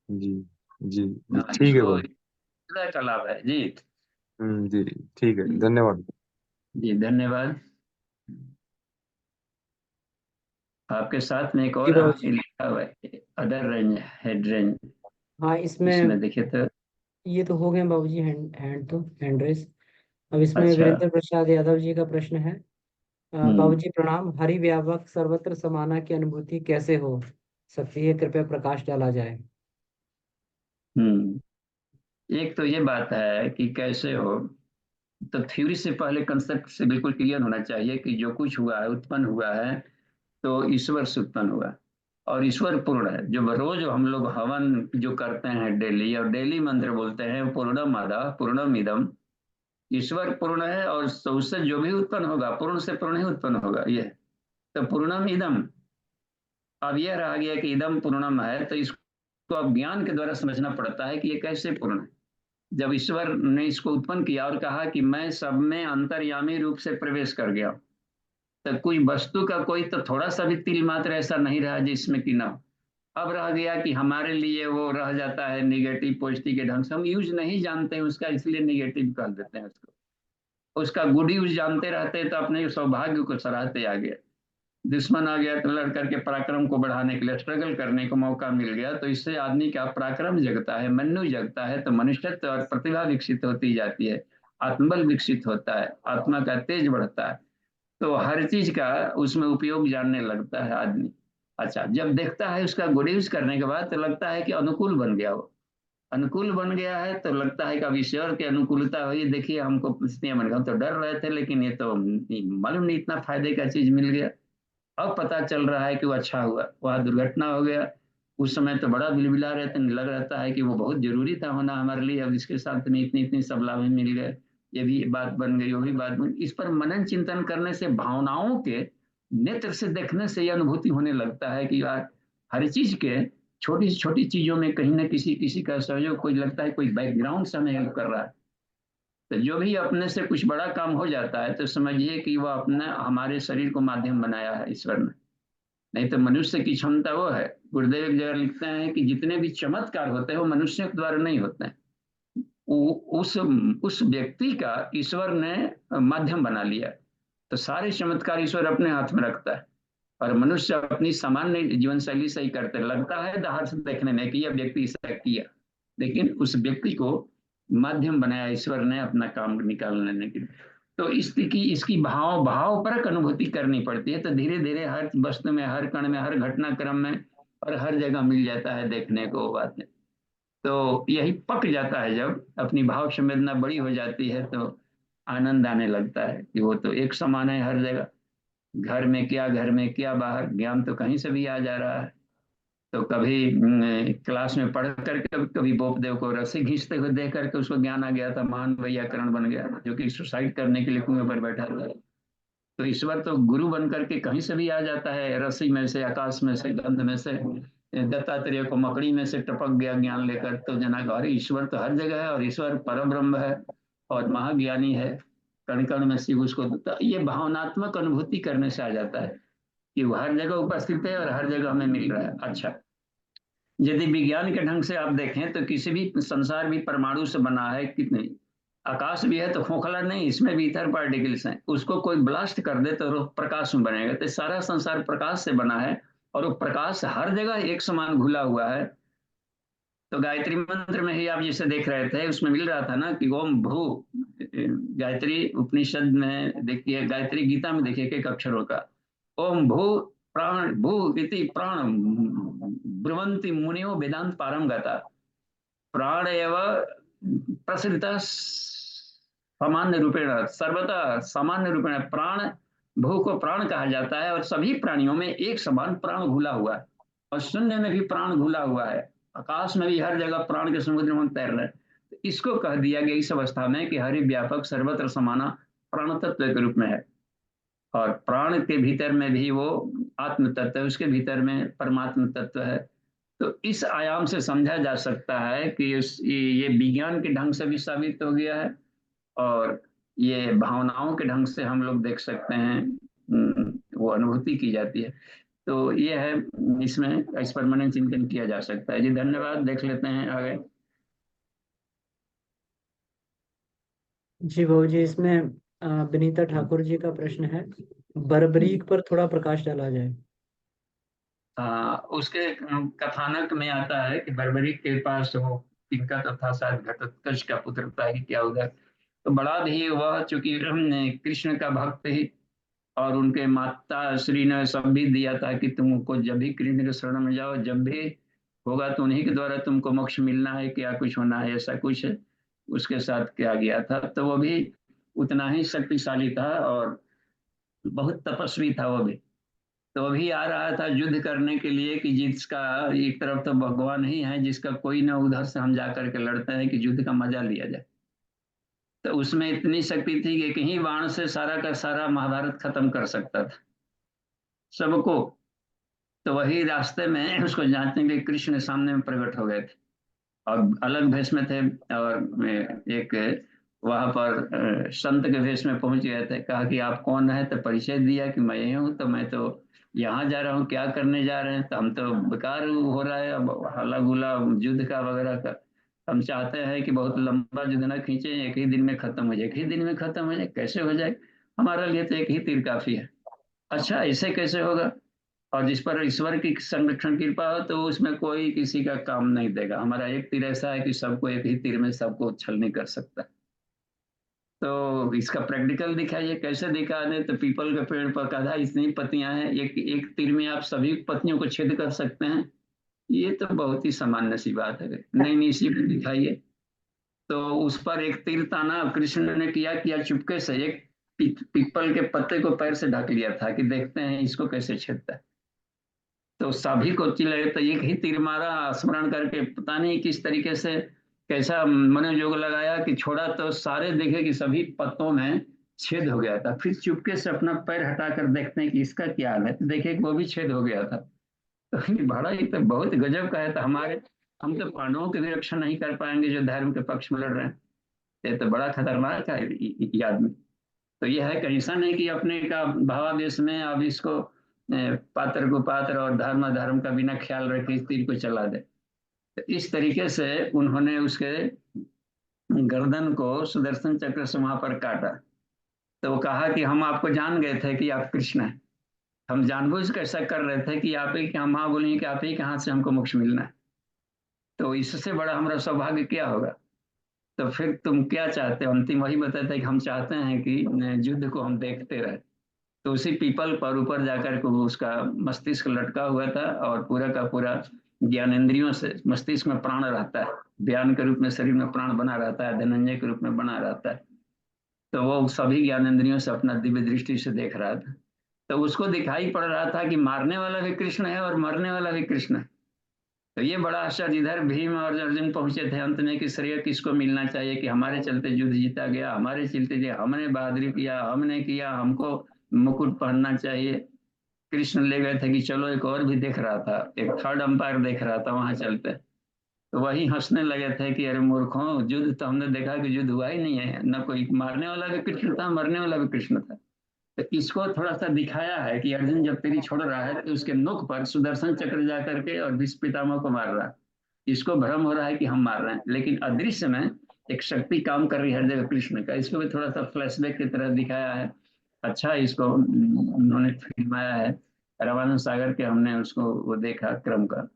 जी जी हाँ, ठीक है इसको भाई। हृदय का लाभ है जी। जी ठीक है, धन्यवाद। जी धन्यवाद। आपके साथ में एक जी और बाबूजी। लिखा हुआ है, अदर रेंज, हेड रेंज। हाँ, इसमें इसमें देखिए तो ये तो हो गए बाबूजी, हैंड रेस। अब इसमें अच्छा। वीरेंद्र प्रसाद यादव जी का प्रश्न है। हम्म बाबूजी प्रणाम, हरि व्यापक सर्वत्र समाना की अनुभूति कैसे हो सकती है, कृपया प्रकाश डाला जाए। हम्म एक तो ये बात है कि कैसे हो, तो थ्योरी से पहले कंसेप्ट से बिल्कुल क्लियर होना चाहिए कि जो कुछ हुआ है उत्पन्न हुआ है तो ईश्वर से उत्पन्न हुआ, और ईश्वर पूर्ण है। जो रोज हम लोग हवन जो करते हैं डेली, और डेली मंत्र बोलते हैं पूर्णम आदा पूर्णम इदम, ईश्वर पूर्ण है, और तो उससे जो भी उत्पन्न होगा पूर्ण से पूर्ण ही उत्पन्न होगा। ये तो पूर्णम इदम। अब यह रहा गया कि इदम पूर्णम है, तो इसको अब ज्ञान के द्वारा समझना पड़ता है कि ये कैसे पूर्ण है। जब ईश्वर ने इसको उत्पन्न किया और कहा कि मैं सब में अंतर्यामी रूप से प्रवेश कर गया, तो कोई वस्तु का कोई तो थोड़ा सा भी तिल मात्र ऐसा नहीं रहा जिसमें कि ना हो। अब रह गया कि हमारे लिए वो रह जाता है निगेटिव पॉजिटिव के ढंग से, हम यूज नहीं जानते हैं उसका, इसलिए निगेटिव कर देते हैं उसको। उसका गुड यूज जानते रहते तो अपने सौभाग्य को सराहते आगे। दुश्मन आ गया तो लड़ करके पराक्रम को बढ़ाने के लिए स्ट्रगल करने को मौका मिल गया, तो इससे आदमी का पराक्रम जगता है, मनु जगता है, तो मनुष्यत्व और प्रतिभा विकसित होती जाती है, आत्मबल विकसित होता है, आत्मा का तेज बढ़ता है, तो हर चीज का उसमें उपयोग जानने लगता है आदमी। अच्छा, जब देखता है उसका गुड यूज करने के बाद तो लगता है कि अनुकूल बन गया, वो अनुकूल बन गया है, तो लगता है कि अब ईश्वर की अनुकूलता हुई, देखिए हमको परिस्थितियां बन गई, हम तो डर रहे थे लेकिन ये तो मालूम नहीं इतना फायदे का चीज मिल गया। अब पता चल रहा है कि वो अच्छा हुआ, वह दुर्घटना हो गया। उस समय तो बड़ा बिलबिला रहे थे, लग रहता है कि वो बहुत जरूरी था होना हमारे लिए, अब इसके साथ में इतनी इतनी सब लाभ मिल गए, ये भी बात बन गई वो भी बात बन गई। इस पर मनन चिंतन करने से, भावनाओं के नेत्र से देखने से यह अनुभूति होने लगता है कि यार हर चीज के छोटी से छोटी चीजों में कहीं ना किसी किसी का सहयोग, कोई लगता है कोई बैकग्राउंड से हमें हेल्प कर रहा है। तो जो भी अपने से कुछ बड़ा काम हो जाता है तो समझिए कि वह अपने हमारे शरीर को माध्यम बनाया है ईश्वर ने। नहीं तो मनुष्य की क्षमता वो है, गुरुदेव एक जगह लिखते हैं कि जितने भी चमत्कार होते हैं वो मनुष्य के द्वारा नहीं होते हैं, उस व्यक्ति का ईश्वर ने माध्यम बना लिया। तो सारे चमत्कार ईश्वर अपने हाथ में रखता है, और मनुष्य अपनी सामान्य जीवन शैली से ही करते, लगता है बाहर से देखने में कि यह व्यक्ति ऐसा किया, लेकिन उस व्यक्ति को माध्यम बनाया ईश्वर ने अपना काम निकालने के लिए। तो इसकी भाव भाव परक अनुभूति करनी पड़ती है, तो धीरे धीरे हर वस्तु में, हर कण में, हर घटनाक्रम में और हर जगह मिल जाता है देखने को बातें। तो यही पक जाता है, जब अपनी भाव संवेदना बड़ी हो जाती है तो आनंद आने लगता है कि वो तो एक समान है हर जगह, घर में क्या, घर में क्या, बाहर ज्ञान तो कहीं से भी आ जा रहा है। तो कभी क्लास में पढ़ करके कभी बोपदेव को रस्सी खींचते हुए देख करके उसको ज्ञान आ गया था, महान वैयाकरण बन गया, जो कि सुसाइड करने के लिए कुएं पर बैठा था। तो ईश्वर तो गुरु बन करके कहीं से भी आ जाता है, रस्सी में से, आकाश में से, गंध में से। दत्तात्रेय को मकड़ी में से टपक गया ज्ञान लेकर, तो जना अरे ईश्वर तो हर जगह है, और ईश्वर परम ब्रह्म है और महाज्ञानी है, कण कण में शिव उसको। तो ये भावनात्मक अनुभूति करने से आ जाता है कि वो हर जगह उपस्थित है और हर जगह हमें मिल रहा है। अच्छा, यदि विज्ञान के ढंग से आप देखें तो किसी भी संसार भी परमाणु से बना है, कितने आकाश भी है तो खोखला नहीं, इसमें भी इथर पार्टिकल्स हैं, उसको कोई ब्लास्ट कर दे तो प्रकाश में बनेगा। तो सारा संसार प्रकाश से बना है, और वो प्रकाश हर जगह एक समान घुला हुआ है, तो गायत्री मंत्र में ही आप जैसे देख रहे थे, उसमें मिल रहा था ना कि ओम भू, गायत्री उपनिषद में देखिए, गायत्री गीता में देखिए एक अक्षर होगा, ओम भू प्राण भू इति प्राण ब्रुवन्ति मुनियो वेदांत पारम गता। प्राण एव प्रसिद्ध सामान्य रूपेण, सर्वथा सामान्य रूपेण प्राण, भू को प्राण कहा जाता है, और सभी प्राणियों में एक समान प्राण घुला हुआ है, और शून्य में भी प्राण घुला हुआ है, आकाश में भी हर जगह प्राण के समुद्र में तैर रहे हैं। तो इसको कह दिया गया इस अवस्था में कि हरि व्यापक सर्वत्र समाना प्राण तत्व के रूप में है, और प्राण के भीतर में भी वो आत्म तत्व है, उसके भीतर में परमात्म तत्व है। तो इस आयाम से समझा जा सकता है कि ये विज्ञान के ढंग से भी साबित हो गया है, और ये भावनाओं के ढंग से हम लोग देख सकते हैं, वो अनुभूति की जाती है। तो ये है, इसमें इस पर मनन चिंतन किया जा सकता है। जी धन्यवाद, देख लेते हैं आगे। जी बाबू जी, इसमें विनीता ठाकुर जी का प्रश्न है, बर्बरीक पर थोड़ा प्रकाश डाला जाए। उसके कथानक में आता है कि बर्बरीक के पास वो तिनका तथा शायद घटोत्कच का पुत्र था कि क्या उधर, तो बड़ा भी वह चूंकि कृष्ण का भक्त ही, और उनके माता श्री ने सब भी दिया था कि तुमको जब भी कृष्ण के शरण में जाओ, जब भी होगा तो उन्हीं के द्वारा तुमको मोक्ष मिलना है, क्या कुछ होना है, ऐसा कुछ उसके साथ किया गया था। तो वो भी उतना ही शक्तिशाली था और बहुत तपस्वी था वो भी। तो अभी आ रहा था युद्ध करने के लिए कि जिसका एक तरफ तो भगवान ही है, जिसका कोई ना, उधर से हम जा करके लड़ते हैं कि युद्ध का मजा लिया जाए। तो उसमें इतनी शक्ति थी कि एक ही बाण से सारा का सारा महाभारत खत्म कर सकता था सबको। तो वही रास्ते में उसको जांचने के लिए कृष्ण सामने में प्रकट हो गए थे, और अलग भेष में थे, और एक वहां पर संत के भेष में पहुंच गए थे। कहा कि आप कौन है, तो परिचय दिया कि मैं ये हूँ, तो मैं तो यहाँ जा रहा हूँ, क्या करने जा रहे हैं, तो हम तो बेकार हो रहा है अब हल्ला गुला युद्ध का वगैरह का, हम चाहते हैं कि बहुत लंबा युद्ध ना खींचे, एक ही दिन में खत्म हो जाए। एक ही दिन में खत्म हो जाए, कैसे हो जाए, हमारे लिए तो एक ही तीर काफी है। अच्छा ऐसे कैसे होगा, और जिस पर ईश्वर की संरक्षण कृपा हो तो उसमें कोई किसी का काम नहीं देगा। हमारा एक तीर ऐसा है कि सबको एक ही तीर में सबको छल नहीं कर सकता। तो इसका प्रैक्टिकल दिखाइए, कैसे दिखा दे, तो पीपल के पेड़ पर कहा इतनी पत्तियां हैं, एक तीर में आप सभी पत्तियों को छेद कर सकते हैं। ये तो बहुत ही सामान्य सी बात है, नहीं नहीं इसी को दिखाइए। तो उस पर एक तीर ताना कृष्ण ने किया चुपके से, एक पीपल के पत्ते को पैर से ढक लिया था कि देखते हैं इसको कैसे छेदता है। तो सभी को चिल्लाए, तो एक ही तीर मारा स्मरण करके, पता नहीं किस तरीके से कैसा मनोयोग लगाया कि छोड़ा, तो सारे देखे कि सभी पत्तों में छेद हो गया था। फिर चुपके से अपना पैर हटाकर देखते हैं कि इसका क्या हाल है, तो देखे कि वो भी छेद हो गया था। तो ये बड़ा ही तो बहुत गजब का है। तो हम तो पांडवों की भी रक्षा नहीं कर पाएंगे जो धर्म के पक्ष में लड़ रहे हैं। ये तो बड़ा खतरनाक है ये आदमी। तो यह है कि ऐसा नहीं कि अपने का भावावेश में अब इसको पात्र को पात्र और धर्म धर्म का बिना ख्याल रखे इस तीर को चला दे। तो इस तरीके से उन्होंने उसके गर्दन को सुदर्शन चक्र से वहां पर काटा। तो वो कहा कि हम आपको जान गए थे कि आप कृष्ण हैं, हम जानबूझ कर ऐसा कर रहे थे कि आप ही, हम हाँ बोलेंगे कि आप ही के हाथ से हमको मोक्ष मिलना है। तो इससे बड़ा हमारा सौभाग्य क्या होगा। तो फिर तुम क्या चाहते हो, अंतिम वही बताते हैं कि हम चाहते हैं कि युद्ध को हम देखते रहे। तो उसी पीपल पर ऊपर जाकर के उसका मस्तिष्क लटका हुआ था, और पूरा का पूरा ज्ञानेंद्रियों से मस्तिष्क में प्राण रहता है, ज्ञान के रूप में शरीर में प्राण बना रहता है, धनंजय के रूप में बना रहता है। तो वो सभी ज्ञानेंद्रियों से अपना दिव्य दृष्टि से देख रहा था। तो उसको दिखाई पड़ रहा था कि मारने वाला भी कृष्ण है और मरने वाला भी कृष्ण है। तो ये बड़ा आश्चर्य, इधर भीम और अर्जुन पहुंचे थे अंत में कि श्रेय किसको मिलना चाहिए, कि हमारे चलते युद्ध जीता गया, हमारे चलते जो हमने बहादुरी किया, हमने किया, हमको मुकुट पहनना चाहिए। कृष्ण ले गए थे कि चलो एक और भी देख रहा था, एक थर्ड अंपायर देख रहा था, वहां चलते। तो वही हंसने लगे थे कि अरे मूर्खों, युद्ध तो हमने देखा कि युद्ध हुआ ही नहीं है, न कोई मारने वाला भी कृष्ण था, मरने वाला भी कृष्ण था। तो इसको थोड़ा सा दिखाया है कि अर्जुन जब तेरी छोड़ रहा है तो उसके मुख पर सुदर्शन चक्र जा करके और भीष्म पितामह को मार रहा है। इसको भ्रम हो रहा है कि हम मार रहे हैं, लेकिन अदृश्य में एक शक्ति काम कर रही है हर जगह कृष्ण का। इसको भी थोड़ा सा फ्लैशबैक की तरह दिखाया है। अच्छा इसको उन्होंने फिल्माया है, रामानंद सागर के हमने उसको वो देखा क्रम का।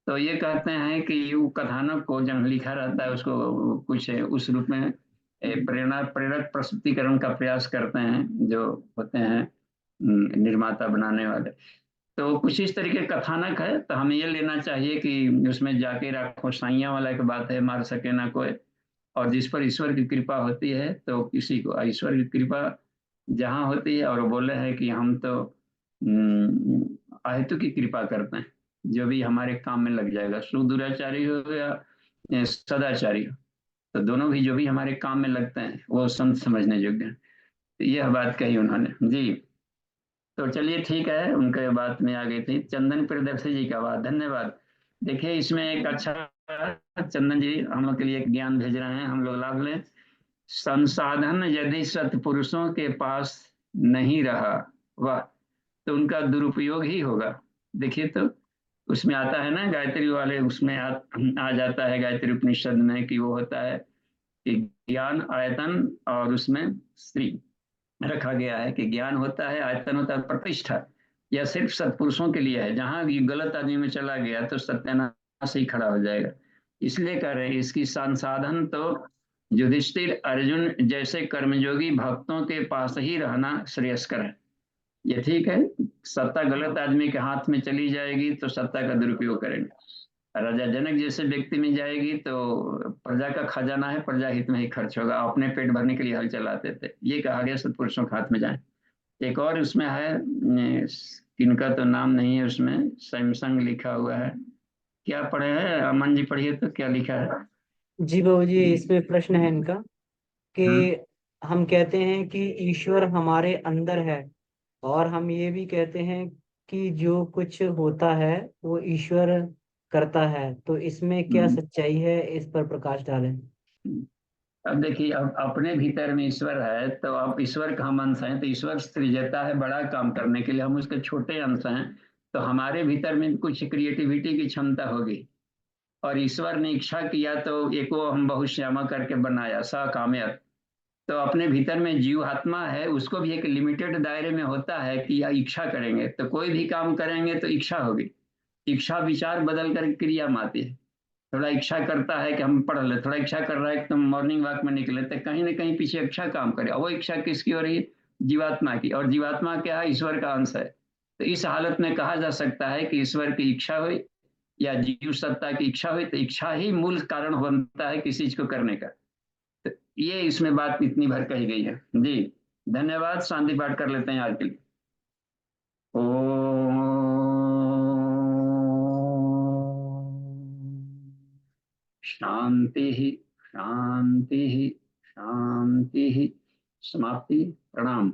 तो ये कहते हैं कि वो कथानक को जब लिखा रहता है उसको कुछ उस रूप में प्रेरणा प्रेरक प्रस्तुतिकरण का प्रयास करते हैं जो होते हैं निर्माता बनाने वाले। तो कुछ इस तरीके कथानक है, तो हमें ये लेना चाहिए कि उसमें जाके राखो साइया वाला की बात है, मार सके ना कोई, और जिस पर ईश्वर की कृपा होती है तो किसी को ईश्वर की कृपा जहाँ होती है, और वो बोले हैं कि हम तो अहेतु की कृपा करते हैं, जो भी हमारे काम में लग जाएगा, सुदुराचारी हो या सदाचारी हो, तो दोनों भी जो भी हमारे काम में लगते हैं वो संत समझने योग्य हैं। तो यह बात कही उन्होंने जी। तो चलिए ठीक है, उनके बात में आ गई थी। चंदन प्रियदर्शी जी का बात, धन्यवाद। देखिए इसमें एक अच्छा, चंदन जी हम लोग के लिए एक ज्ञान भेज रहे हैं, हम लोग लाभ लें। संसाधन यदि सत्पुरुषों के पास नहीं रहा, वाह, तो उनका दुरुपयोग ही होगा। देखिए तो उसमें आता है ना गायत्री वाले, उसमें आ जाता है गायत्री उपनिषद में कि वो होता है कि ज्ञान आयतन और उसमें स्त्री रखा गया है कि ज्ञान होता है, आयतन होता है, प्रतिष्ठा। यह सिर्फ सत्पुरुषों के लिए है, जहां ये गलत आदमी में चला गया तो सत्यानाश ही खड़ा हो जाएगा। इसलिए कह रहे हैं इसकी संसाधन तो युधिष्ठिर अर्जुन जैसे कर्मयोगी भक्तों के पास ही रहना श्रेयस्कर है। ये ठीक है, सत्ता गलत आदमी के हाथ में चली जाएगी तो सत्ता का दुरुपयोग करेंगे। राजा जनक जैसे व्यक्ति में जाएगी तो प्रजा का खजाना है, प्रजा हित में ही खर्च होगा, अपने पेट भरने के लिए हल चलाते थे। ये कहा गया सत्पुरुषों के हाथ में जाए। एक और उसमें है, किनका तो नाम नहीं है उसमें, सैमसंग लिखा हुआ है, क्या पढ़े हैं अमन जी, पढ़िए तो क्या लिखा है। जी बाबूजी, इसमें प्रश्न है इनका कि हम्म, हम कहते हैं कि ईश्वर हमारे अंदर है, और हम ये भी कहते हैं कि जो कुछ होता है वो ईश्वर करता है, तो इसमें क्या हम्म, सच्चाई है, इस पर प्रकाश डालें। हम्म। अब देखिए, अब अपने भीतर में ईश्वर है तो आप ईश्वर का हम अंश हैं, तो ईश्वर सृजता है बड़ा काम करने के लिए, हम उसके छोटे अंश हैं। तो हमारे भीतर में कुछ क्रिएटिविटी की क्षमता होगी, और ईश्वर ने इच्छा किया तो एको हम बहुश्यामा करके बनाया सा कामयात। तो अपने भीतर में जीव आत्मा है, उसको भी एक लिमिटेड दायरे में होता है कि या इच्छा करेंगे तो कोई भी काम करेंगे तो इच्छा होगी। इच्छा विचार बदल कर क्रिया में आती है। थोड़ा इच्छा करता है कि हम पढ़ ले, थोड़ा इच्छा कर रहा है कि तुम मॉर्निंग वॉक में निकले, तो कहीं ना कहीं पीछे इच्छा काम करे, और वो इच्छा किसकी हो रही है, जीवात्मा की, और जीवात्मा क्या है, ईश्वर का अंश है। तो इस हालत में कहा जा सकता है कि ईश्वर की इच्छा हुई या जीव सत्ता की इच्छा हुई, तो इच्छा ही मूल कारण बनता है किसी चीज को करने का। तो ये इसमें बात इतनी भर कही गई है जी। धन्यवाद, शांति पाठ कर लेते हैं आज के लिए। ओम शांति शांति शांति। समाप्ति। प्रणाम।